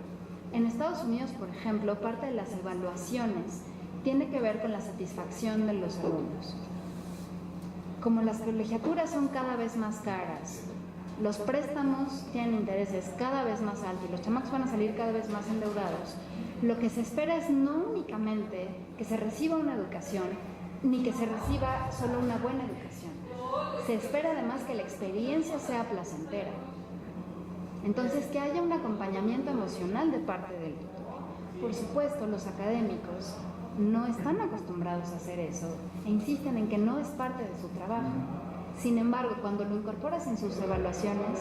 En Estados Unidos, por ejemplo, parte de las evaluaciones tiene que ver con la satisfacción de los alumnos. Como las colegiaturas son cada vez más caras, los préstamos tienen intereses cada vez más altos y los chamacos van a salir cada vez más endeudados, lo que se espera es no únicamente que se reciba una educación, ni que se reciba solo una buena educación. Se espera además que la experiencia sea placentera. Entonces, que haya un acompañamiento emocional de parte del tutor. Por supuesto, los académicos no están acostumbrados a hacer eso e insisten en que no es parte de su trabajo. Sin embargo, cuando lo incorporas en sus evaluaciones,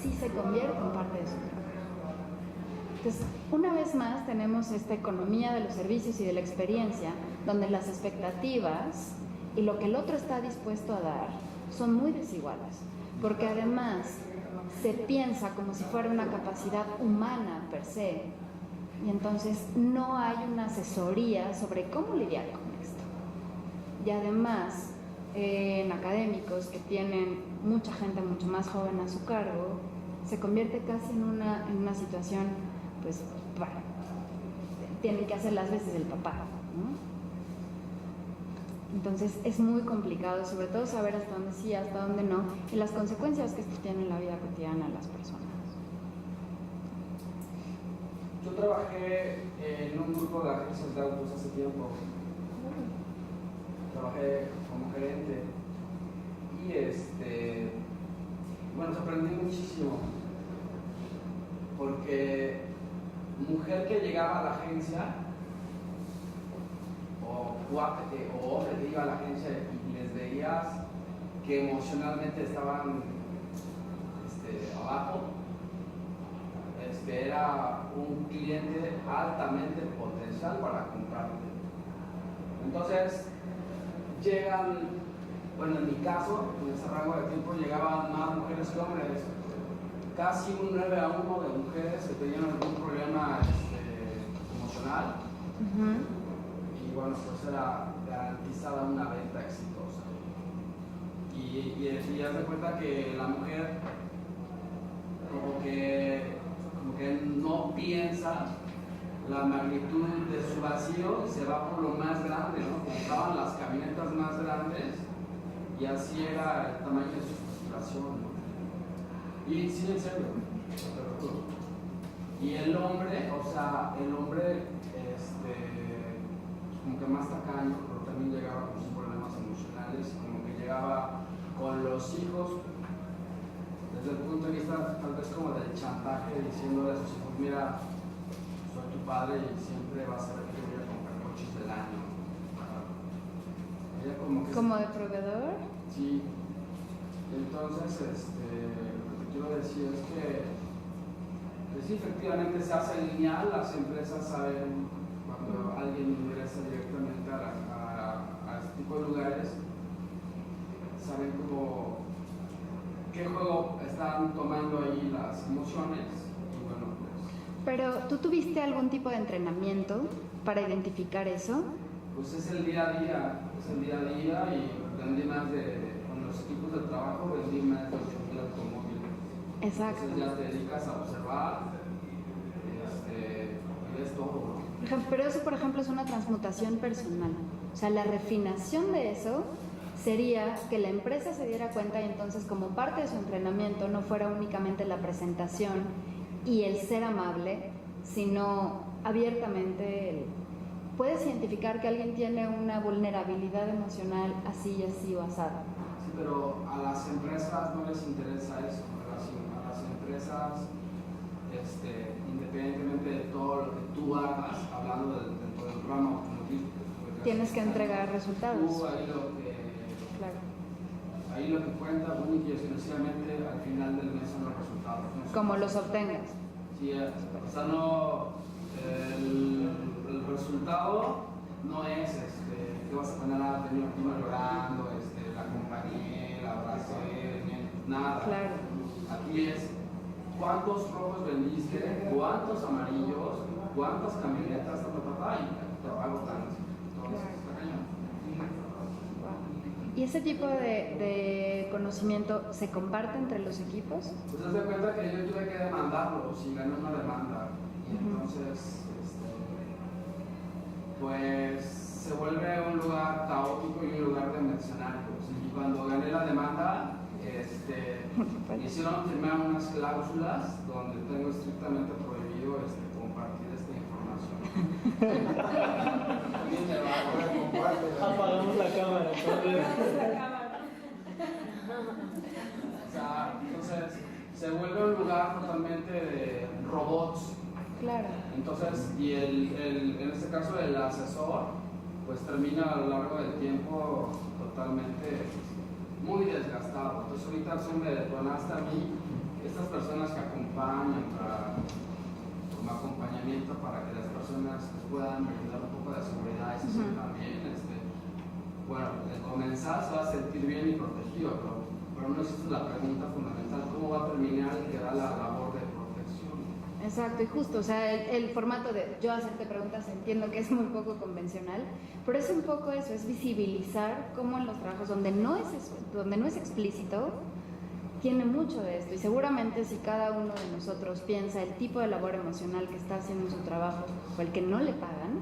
sí se convierte en parte de su trabajo. Entonces, una vez más tenemos esta economía de los servicios y de la experiencia, donde las expectativas y lo que el otro está dispuesto a dar son muy desiguales, porque además se piensa como si fuera una capacidad humana per se, y entonces no hay una asesoría sobre cómo lidiar con esto. Y además, en académicos que tienen mucha gente mucho más joven a su cargo, se convierte casi en una situación, pues, bueno, tienen que hacer las veces del papá, ¿no? Entonces es muy complicado, sobre todo saber hasta dónde sí, hasta dónde no, y las consecuencias que esto tiene en la vida cotidiana de las personas. Yo trabajé en un grupo de agencias de autos hace tiempo. Trabajé como gerente y bueno, aprendí muchísimo, porque mujer que llegaba a la agencia o hombre que iba a la agencia y les veías que emocionalmente estaban abajo, era un cliente altamente potencial para comprarte. Entonces llegan, bueno, en mi caso, en ese rango de tiempo llegaban más mujeres que hombres, casi un 9-1 de mujeres que tenían algún problema emocional. Y bueno, pues era garantizada una venta exitosa. Y haz de cuenta que la mujer como que no piensa la magnitud de su vacío y se va por lo más grande, ¿no? Compraban las camionetas más grandes y así era el tamaño de su frustración, ¿no? Y sí, en serio, te lo juro. Y el hombre, como que más tacaño, pero también llegaba con sus problemas emocionales, como que llegaba los hijos, desde el punto de vista tal vez como del chantaje, diciéndole a sus hijos, mira, soy tu padre y siempre vas a ver que voy a comprar coches del año. Ella ¿Como de proveedor? Sí. Entonces, lo que quiero decir es que sí, efectivamente se hace lineal, las empresas saben cuando alguien ingresa directamente a este tipo de lugares, saben cómo, qué juego están tomando ahí las emociones y bueno, pues... Pero, ¿tú tuviste algún tipo de entrenamiento para identificar eso? Pues es el día a día, y vendí más con los equipos de trabajo, vendí más de 8,000 automóviles. Exacto. Entonces ya te dedicas a observar, y ves todo, ¿no? Pero eso, por ejemplo, es una transmutación personal. O sea, la refinación de eso sería que la empresa se diera cuenta y entonces, como parte de su entrenamiento, no fuera únicamente la presentación y el ser amable, sino abiertamente puedes identificar que alguien tiene una vulnerabilidad emocional así y así o asada. Sí, pero a las empresas no les interesa eso. A las empresas, independientemente de todo lo que tú hagas, hablando dentro del programa automotriz, tienes que entregar resultados. Tú ahí lo que cuenta única y exclusivamente al final del mes son los resultados. ¿No? Como los obtengas. Sí, o sea, no, el resultado no es que vas a poner a tener aquí llorando, la compañía, la abracé, nada. Claro. Aquí es cuántos rojos vendiste, cuántos amarillos, cuántas camionetas, y te pago tanto. ¿Y ese tipo de conocimiento se comparte entre los equipos? Pues haz de cuenta que yo tuve que demandarlo, si gané una demanda. Y entonces, pues se vuelve un lugar caótico y un lugar de mercenarios. Y cuando gané la demanda, me hicieron firmar unas cláusulas donde tengo estrictamente prohibido compartir esta información. Apagamos la cámara. O sea, entonces se vuelve un lugar totalmente de robots. Claro. Entonces, y en este caso el asesor, pues termina a lo largo del tiempo totalmente muy desgastado. Entonces ahorita se me detonaste a mí, estas personas que acompañan como acompañamiento para que las personas puedan brindar un poco de seguridad y se sientan bien. Bueno, el comensal se va a sentir bien y protegido, pero no es la pregunta fundamental, ¿cómo va a terminar el que da la labor de protección? Exacto, y justo, o sea, el formato de yo hacerte preguntas entiendo que es muy poco convencional, pero es un poco eso, es visibilizar cómo en los trabajos donde no es explícito, tiene mucho de esto, y seguramente si cada uno de nosotros piensa el tipo de labor emocional que está haciendo en su trabajo o el que no le pagan,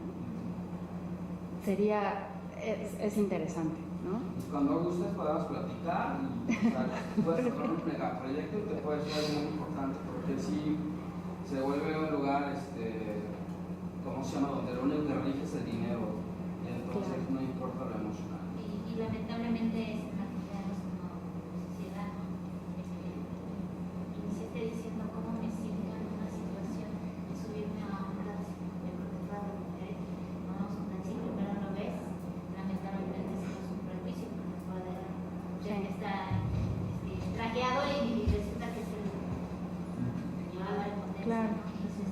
es interesante, ¿no? Cuando gustes podemos platicar y puedes hacer un megaproyecto y te puede ser muy importante porque sí se vuelve un lugar, ¿cómo se llama? Donde lo único que rige es el dinero y entonces no importa lo emocional. Y lamentablemente es una actividad como sociedad, iniciaste diciendo cómo me siento en una situación de subirme a un brazo de proteger a las mujeres, no es un tan simple, pero a la vez lamentablemente hacemos un prejuicio con el poder, ya que está trajeado y resulta que es el llevado al poder. Claro. Entonces,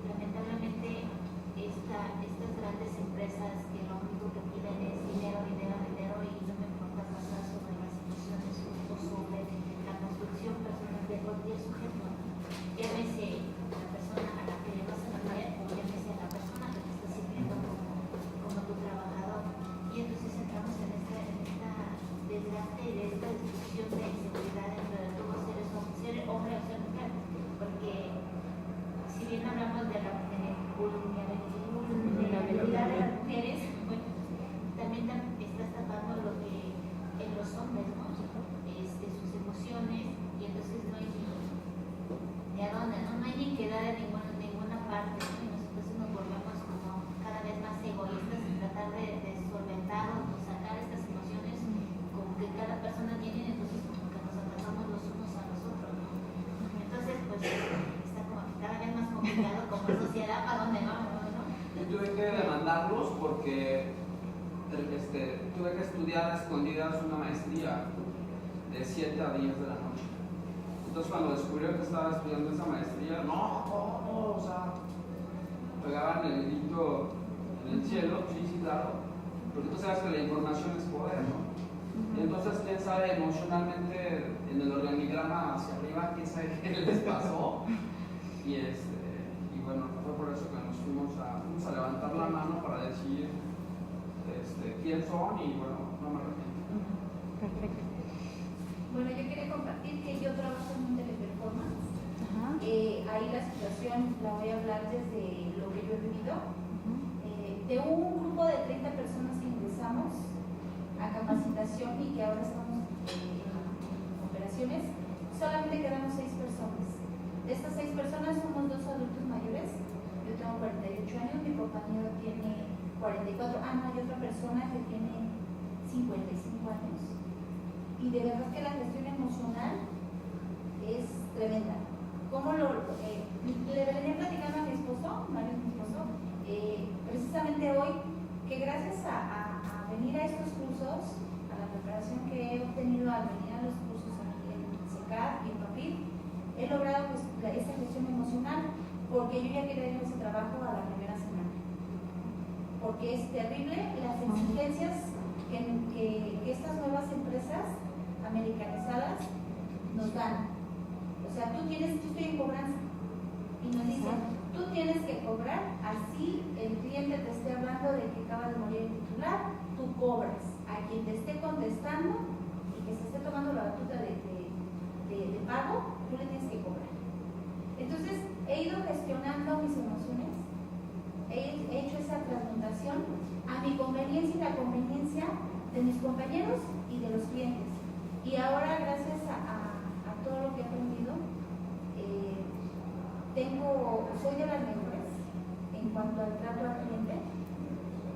lamentablemente estas grandes empresas que lo único que piden es tuve que demandarlos porque tuve que estudiar a escondidas una maestría de 7 a 10 de la noche. Entonces cuando descubrieron que estaba estudiando esa maestría, no, ¿cómo? O sea, pegaban el grito en el cielo, sí, claro, porque tú sabes que la información es poder, ¿no? Y entonces, quién sabe emocionalmente en el organigrama hacia arriba, quién sabe qué les pasó. Y bueno, fue por eso que nos fuimos a levantar la mano para decir quién son y bueno, no me arrepiento. Perfecto. Bueno, yo quería compartir que yo trabajo en un teleperformance. Ajá. Ahí la situación la voy a hablar desde lo que yo he vivido. De un grupo de 30 personas que ingresamos a capacitación y que ahora estamos en operaciones, solamente quedamos 6 personas. De estas 6 personas somos 2 adultos mayores. Yo tengo 48 años, mi compañero tiene 44. No, hay otra persona que tiene 55 años. Y de verdad que la gestión emocional es tremenda. ¿Cómo le venía platicando a mi esposo, Mario, mi esposo, precisamente hoy, que gracias a venir a estos cursos, a la preparación que he obtenido al venir a los cursos aquí en SECAD y en PAPIR, he logrado pues, esta gestión emocional, porque yo ya quería ir a ese trabajo a la primera semana. Porque es terrible las exigencias que estas nuevas empresas americanizadas nos dan. O sea, tú estoy en cobranza y nos dicen, tú tienes que cobrar, así el cliente te esté hablando de que acaba de morir el titular, tú cobras. A quien te esté contestando y que se esté tomando la batuta de pago, tú le tienes que cobrar. Entonces, he ido gestionando mis emociones, he hecho esa transmutación a mi conveniencia y la conveniencia de mis compañeros y de los clientes. Y ahora, gracias a todo lo que he aprendido, soy de las mejores en cuanto al trato al cliente.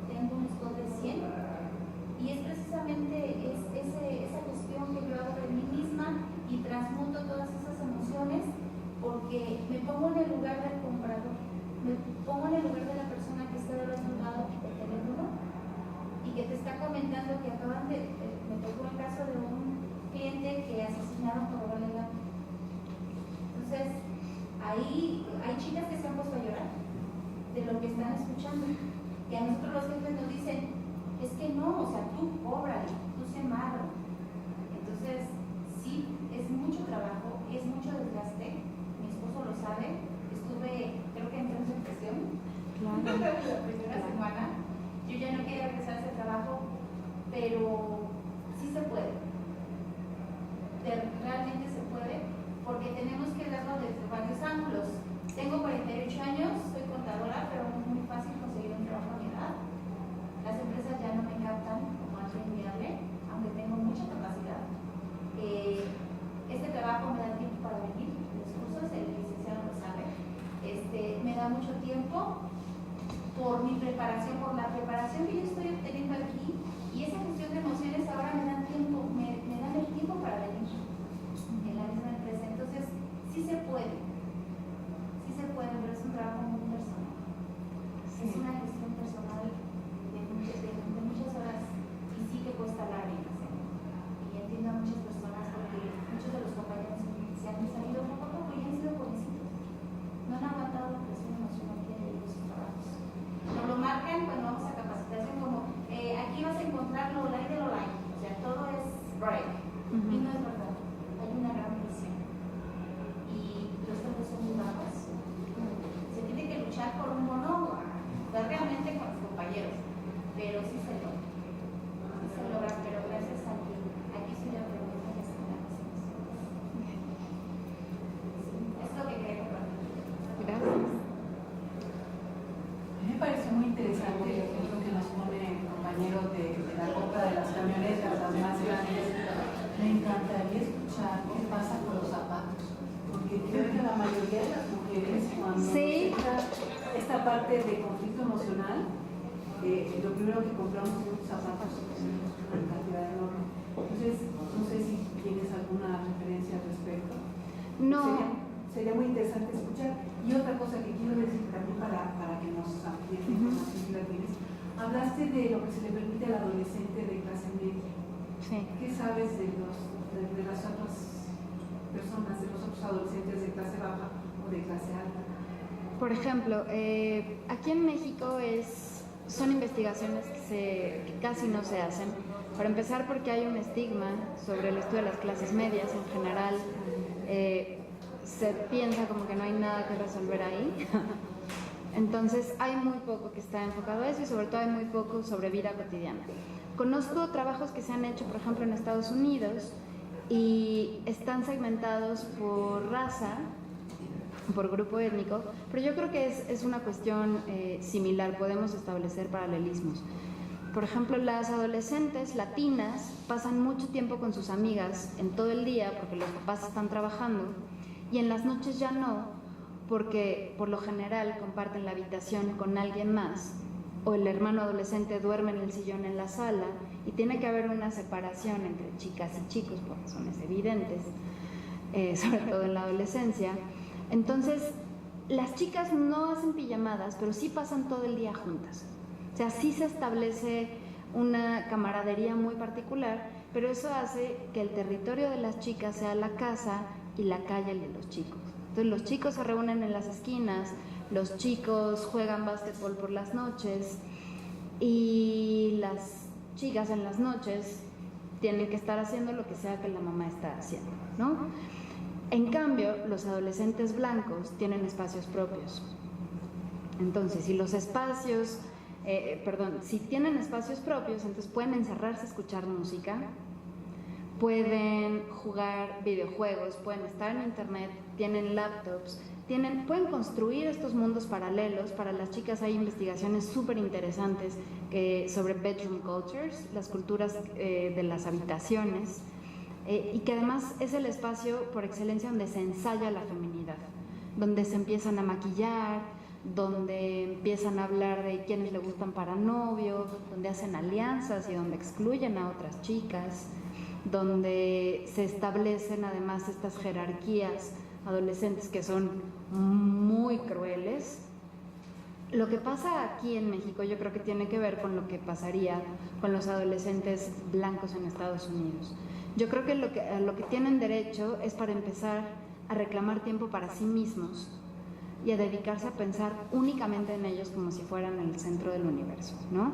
Tengo un score de 100 y es precisamente esa gestión que yo hago de mí misma y transmuto todas esas emociones, porque me pongo en el lugar del comprador, me pongo en el lugar de la persona que está del otro lado del teléfono y que te está comentando que me tocó el caso de un cliente que asesinaron por robarle el auto. Entonces, ahí hay chicas que se han puesto a llorar de lo que están escuchando. Y a nosotros los jefes nos dicen, es que no, o sea, tú cóbrale, tú sé malo. Entonces, sí, es mucho trabajo, es mucho desgaste. Mi esposo lo sabe. Creo que entré en depresión. Claro. La primera semana. Yo ya no quería regresar a ese trabajo, pero sí se puede. Realmente se puede, porque tenemos que verlo desde varios ángulos. Tengo 48 años, soy contadora, pero no es muy fácil conseguir un trabajo a mi edad. Las empresas ya no me captan como alguien viable, aunque tengo mucha capacidad. Este trabajo me da tiempo para venir, los cursos, el licenciado lo sabe. Me da mucho tiempo por mi preparación, por la preparación que yo estoy obteniendo aquí, y esa gestión de emociones ahora me dan tiempo, me dan el tiempo para venir en la misma empresa. Entonces, sí se puede, pero es un trabajo muy personal. Sí. Es una gestión personal de muchas horas y sí que cuesta lágrimas. Y entiendo a muchas personas porque muchos de los compañeros se han salido poco a poco y han sido jovencitos. No han aguantado la presión emocional que hay en sus trabajos. Nos lo marcan cuando vamos a capacitación como aquí vas a encontrar lo online del online. O sea, todo es break. Y no es verdad. Hay una gran presión. Y los tempos son muy bajos. Se tiene que luchar por un bono realmente con los compañeros. Pero sí se logra. Sí se logra, pero gracias a que aquí estoy aprendiendo a gestionar las emociones. Es lo que quería compartir. Gracias. Me pareció muy interesante el ejemplo que nos pone el compañero de la compra de las camionetas, las más grandes. Me encantaría escuchar qué pasa con los zapatos, porque creo que la mayoría de las mujeres, cuando Sí. esta parte de conflicto emocional, lo primero que compramos son zapatos, tenemos una cantidad enorme. Entonces, no sé si tienes alguna referencia al respecto. No. Sería muy interesante escuchar. Y otra cosa que quiero decir también para que nos amplíen la información Hablaste de lo que se le permite al adolescente de clase media. Sí. ¿Qué sabes de las otras personas, de los otros adolescentes de clase baja o de clase alta? Por ejemplo, aquí en México son investigaciones que casi no se hacen. Para empezar, porque hay un estigma sobre el estudio de las clases medias en general. Se piensa como que no hay nada que resolver ahí. Entonces hay muy poco que está enfocado a eso y sobre todo hay muy poco sobre vida cotidiana. Conozco trabajos que se han hecho, por ejemplo, en Estados Unidos y están segmentados por raza, por grupo étnico, pero yo creo que es una cuestión similar, podemos establecer paralelismos. Por ejemplo, las adolescentes latinas pasan mucho tiempo con sus amigas en todo el día porque los papás están trabajando y en las noches ya no, porque por lo general comparten la habitación con alguien más o el hermano adolescente duerme en el sillón en la sala y tiene que haber una separación entre chicas y chicos por razones evidentes, sobre todo en la adolescencia. Entonces, las chicas no hacen pijamadas, pero sí pasan todo el día juntas. O sea, sí se establece una camaradería muy particular, pero eso hace que el territorio de las chicas sea la casa y la calle el de los chicos. Entonces los chicos se reúnen en las esquinas, los chicos juegan básquetbol por las noches y las chicas en las noches tienen que estar haciendo lo que sea que la mamá está haciendo, ¿no? En cambio, los adolescentes blancos tienen espacios propios. Entonces, si tienen espacios propios, entonces pueden encerrarse a escuchar música, pueden jugar videojuegos, pueden estar en internet, tienen laptops, pueden construir estos mundos paralelos. Para las chicas hay investigaciones súper interesantes sobre bedroom cultures, las culturas de las habitaciones, y que además es el espacio por excelencia donde se ensaya la feminidad, donde se empiezan a maquillar, donde empiezan a hablar de quiénes le gustan para novio, donde hacen alianzas y donde excluyen a otras chicas, donde se establecen además estas jerarquías adolescentes que son muy crueles. Lo que pasa aquí en México yo creo que tiene que ver con lo que pasaría con los adolescentes blancos en Estados Unidos. Yo creo que lo que tienen derecho es para empezar a reclamar tiempo para sí mismos y a dedicarse a pensar únicamente en ellos como si fueran el centro del universo, ¿no?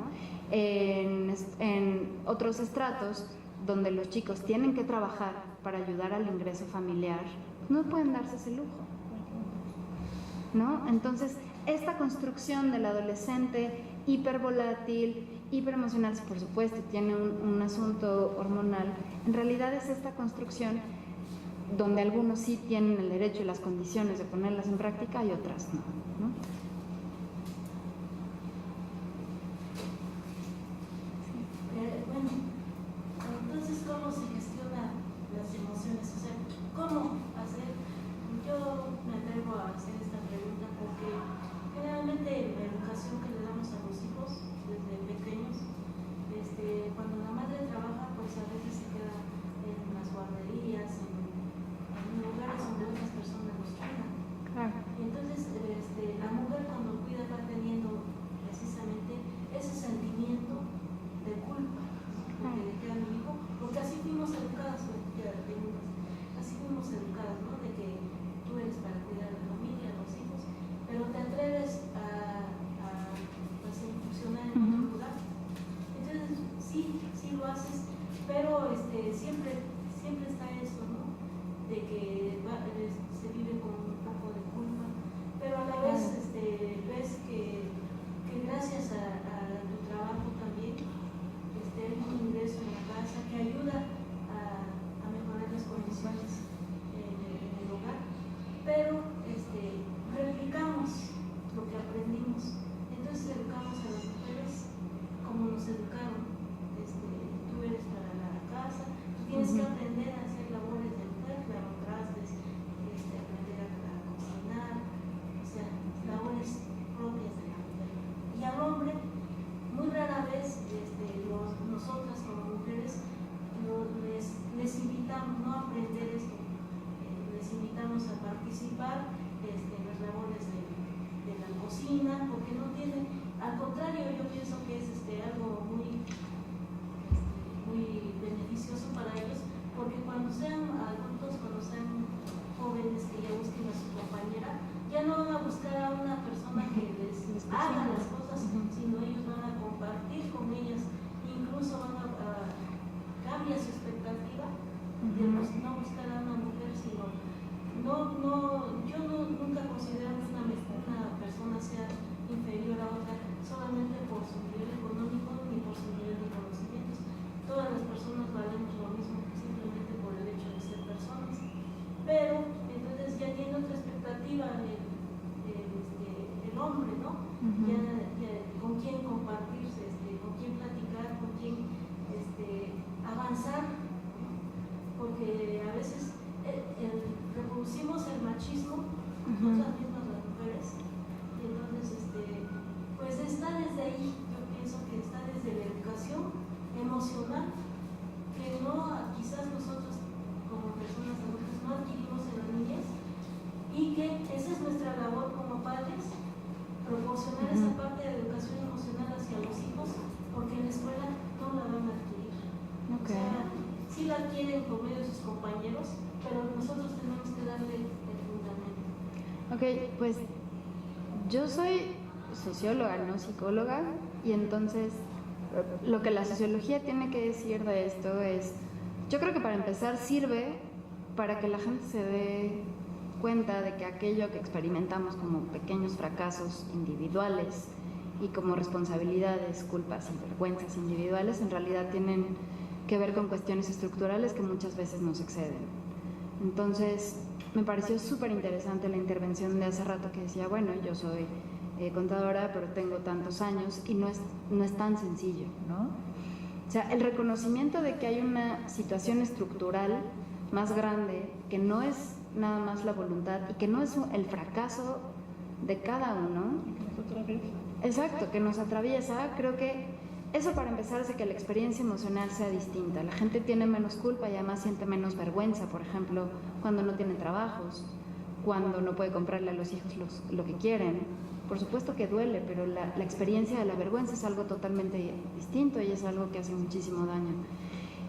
En otros estratos donde los chicos tienen que trabajar para ayudar al ingreso familiar, no pueden darse ese lujo, ¿no? Entonces, esta construcción del adolescente hipervolátil, hiperemocional, por supuesto, tiene un asunto hormonal, en realidad es esta construcción donde algunos sí tienen el derecho y las condiciones de ponerlas en práctica y otras no, ¿no? Bueno, entonces, ¿cómo se gestionan las emociones? O sea, ¿cómo hacer? Yo me atrevo a hacer esta pregunta porque generalmente la educación que le damos a los hijos desde pequeños, cuando la madre trabaja, pues a veces se queda en las guarderías, en lugares donde otras personas los cuidan. Claro. Y entonces la mujer cuando cuida va teniendo precisamente ese sentimiento de culpa porque le queda a mi hijo, porque así fuimos educadas, así fuimos educadas, ¿no? De que tú eres para cuidar a la familia, a los hijos, pero te atreves a funcionar en otro lugar. Entonces sí lo haces, pero siempre está eso, ¿no? De que se vive con un poco de culpa, pero a la vez ves que gracias a tu trabajo también hay un ingreso en la casa que ayuda a mejorar las condiciones en el hogar, pero replicamos lo que aprendimos, entonces educamos a las mujeres como nos educaron. Tú eres para la casa, tú tienes que aprender a hacer labores de mujer, lavar trastes, aprender a cocinar, o sea, labores propias de la mujer. Y al hombre, muy rara vez nosotras como mujeres les invitamos no a aprender esto, les invitamos a participar en las labores de la cocina, porque no tienen, a Al contrario, yo pienso que es algo muy beneficioso para ellos, porque cuando sean adultos, cuando sean jóvenes que ya busquen a su compañera, ya no van a buscar a una persona que les haga las cosas, sino ellos van a compartir con ellas, incluso van a cambiar su expectativa de no buscar a una mujer, sino yo nunca considero que una persona sea inferior a otra solamente por su nivel económico ni por su nivel de conocimientos. Todas las personas valemos lo mismo simplemente por el hecho de ser personas, pero entonces ya tiene otra expectativa el hombre, ¿no? Ya con quién compartirse, con quién platicar, con quién avanzar, porque a veces reproducimos el machismo nosotras mismas las mujeres, y entonces pues está desde ahí. Yo pienso que está desde la educación emocional, que quizás nosotros como personas adultas no adquirimos en la niñez, y que esa es nuestra labor como padres, proporcionar esa parte de educación emocional hacia los hijos, porque en la escuela no la van a adquirir. O sea, sí la adquieren por medio de sus compañeros, pero nosotros tenemos que darle el fundamento. Ok, pues yo soy socióloga, no psicóloga, y entonces lo que la sociología tiene que decir de esto es, yo creo que para empezar sirve para que la gente se dé cuenta de que aquello que experimentamos como pequeños fracasos individuales y como responsabilidades, culpas y vergüenzas individuales en realidad tienen que ver con cuestiones estructurales que muchas veces nos exceden. Entonces me pareció súper interesante la intervención de hace rato que decía, bueno, yo soy contadora, pero tengo tantos años, y no es tan sencillo, ¿no? O sea, el reconocimiento de que hay una situación estructural más grande, que no es nada más la voluntad y que no es el fracaso de cada uno. Exacto, que nos atraviesa. Creo que eso, para empezar, hace que la experiencia emocional sea distinta. La gente tiene menos culpa y además siente menos vergüenza, por ejemplo, cuando no tiene trabajos, cuando no puede comprarle a los hijos lo que quieren. Por supuesto que duele, pero la experiencia de la vergüenza es algo totalmente distinto y es algo que hace muchísimo daño.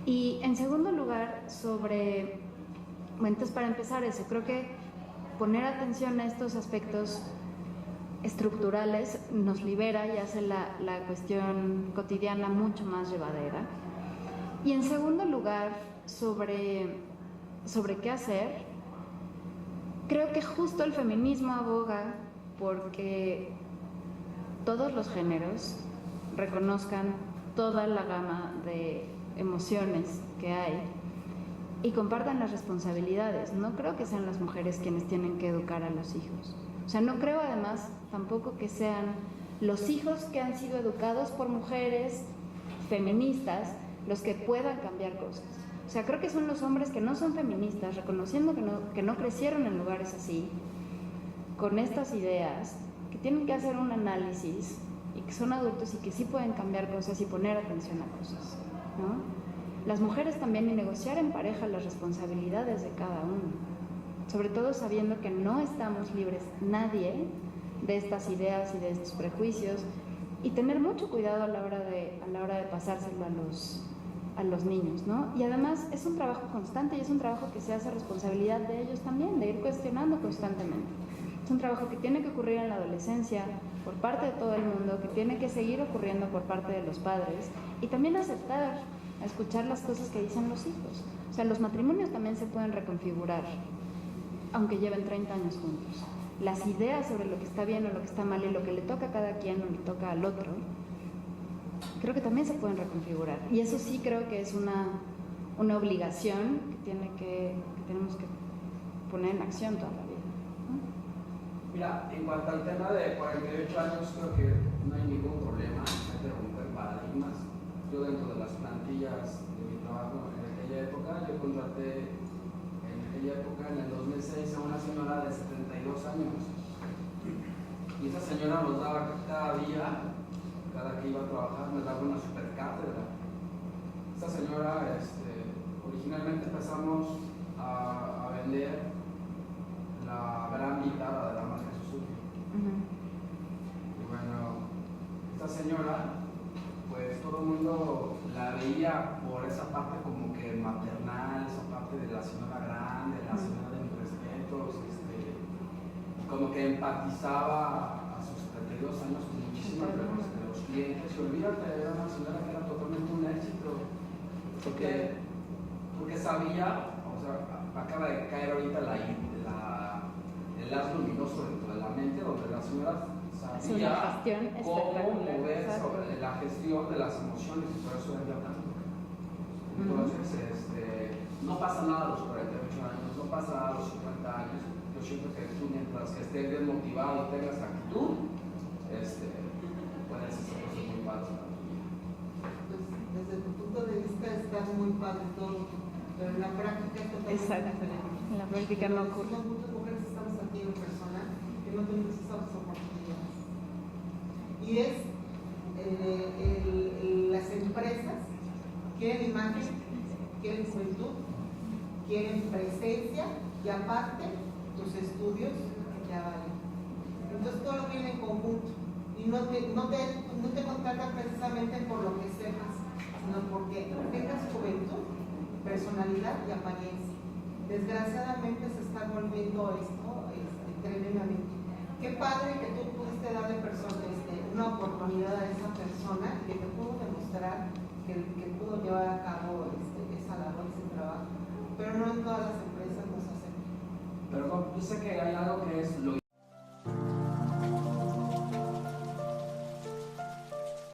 Y en segundo lugar, bueno, entonces para empezar eso, creo que poner atención a estos aspectos estructurales nos libera y hace la cuestión cotidiana mucho más llevadera. Y en segundo lugar, sobre qué hacer, creo que justo el feminismo aboga porque todos los géneros reconozcan toda la gama de emociones que hay y compartan las responsabilidades. No creo que sean las mujeres quienes tienen que educar a los hijos. O sea, no creo además tampoco que sean los hijos que han sido educados por mujeres feministas los que puedan cambiar cosas. O sea, creo que son los hombres que no son feministas, reconociendo que no crecieron en lugares así, con estas ideas, que tienen que hacer un análisis y que son adultos y que sí pueden cambiar cosas y poner atención a cosas, ¿no? Las mujeres también, y negociar en pareja las responsabilidades de cada uno, sobre todo sabiendo que no estamos libres nadie de estas ideas y de estos prejuicios, y tener mucho cuidado a la hora de pasárselo a los niños, ¿no? Y además es un trabajo constante y es un trabajo que se hace responsabilidad de ellos también, de ir cuestionando constantemente. Es un trabajo que tiene que ocurrir en la adolescencia por parte de todo el mundo, que tiene que seguir ocurriendo por parte de los padres, y también aceptar, escuchar las cosas que dicen los hijos. O sea, los matrimonios también se pueden reconfigurar, aunque lleven 30 años juntos. Las ideas sobre lo que está bien o lo que está mal y lo que le toca a cada quien o le toca al otro, creo que también se pueden reconfigurar. Y eso sí creo que es una obligación que tenemos que poner en acción toda la vida. Mira, en cuanto al tema de 48 años, creo que no hay ningún problema en romper paradigmas. Yo, dentro de las plantillas de mi trabajo en aquella época, yo contraté en el 2006 a una señora de 72 años. Y esa señora nos daba cada día, cada que iba a trabajar, nos daba una super cátedra. Esta señora, originalmente empezamos a vender la gran guitarra de la marca Suzuki. Y bueno, señora, pues todo el mundo la veía por esa parte como que maternal, esa parte de la señora grande, la señora de mis respetos, como que empatizaba a sus 32 años con muchísimos de los clientes. Y olvídate, era una señora que era totalmente un éxito, porque sabía, o sea, acaba de caer ahorita el haz luminoso dentro de la mente, donde la señora sabía cómo mover sobre la gestión de las emociones, y por eso vendía tanto. Entonces, no pasa nada a los 48 años, no pasa nada a los 50 años. Yo siento que tú, mientras que estés bien motivado y tengas actitud, puedes hacer cosas muy padres para tu vida. Pues, desde tu punto de vista está muy padre todo, pero en la práctica es totalmente diferente. En la práctica no ocurre. Muchas mujeres estamos aquí en persona que no tenemos esas oportunidades. Y es las empresas quieren imagen, quieren juventud, quieren presencia y aparte tus estudios que te avalen. Entonces todo viene en conjunto y no te contratan precisamente por lo que sepas, sino porque tengas juventud, personalidad y apariencia. Desgraciadamente se está volviendo esto tremendamente. Qué padre que tú pudiste darle una oportunidad a esa persona que te pudo demostrar que pudo llevar a cabo esa labor, ese trabajo, pero no en todas las empresas nos hacen. Pero yo sé que hay algo que es lo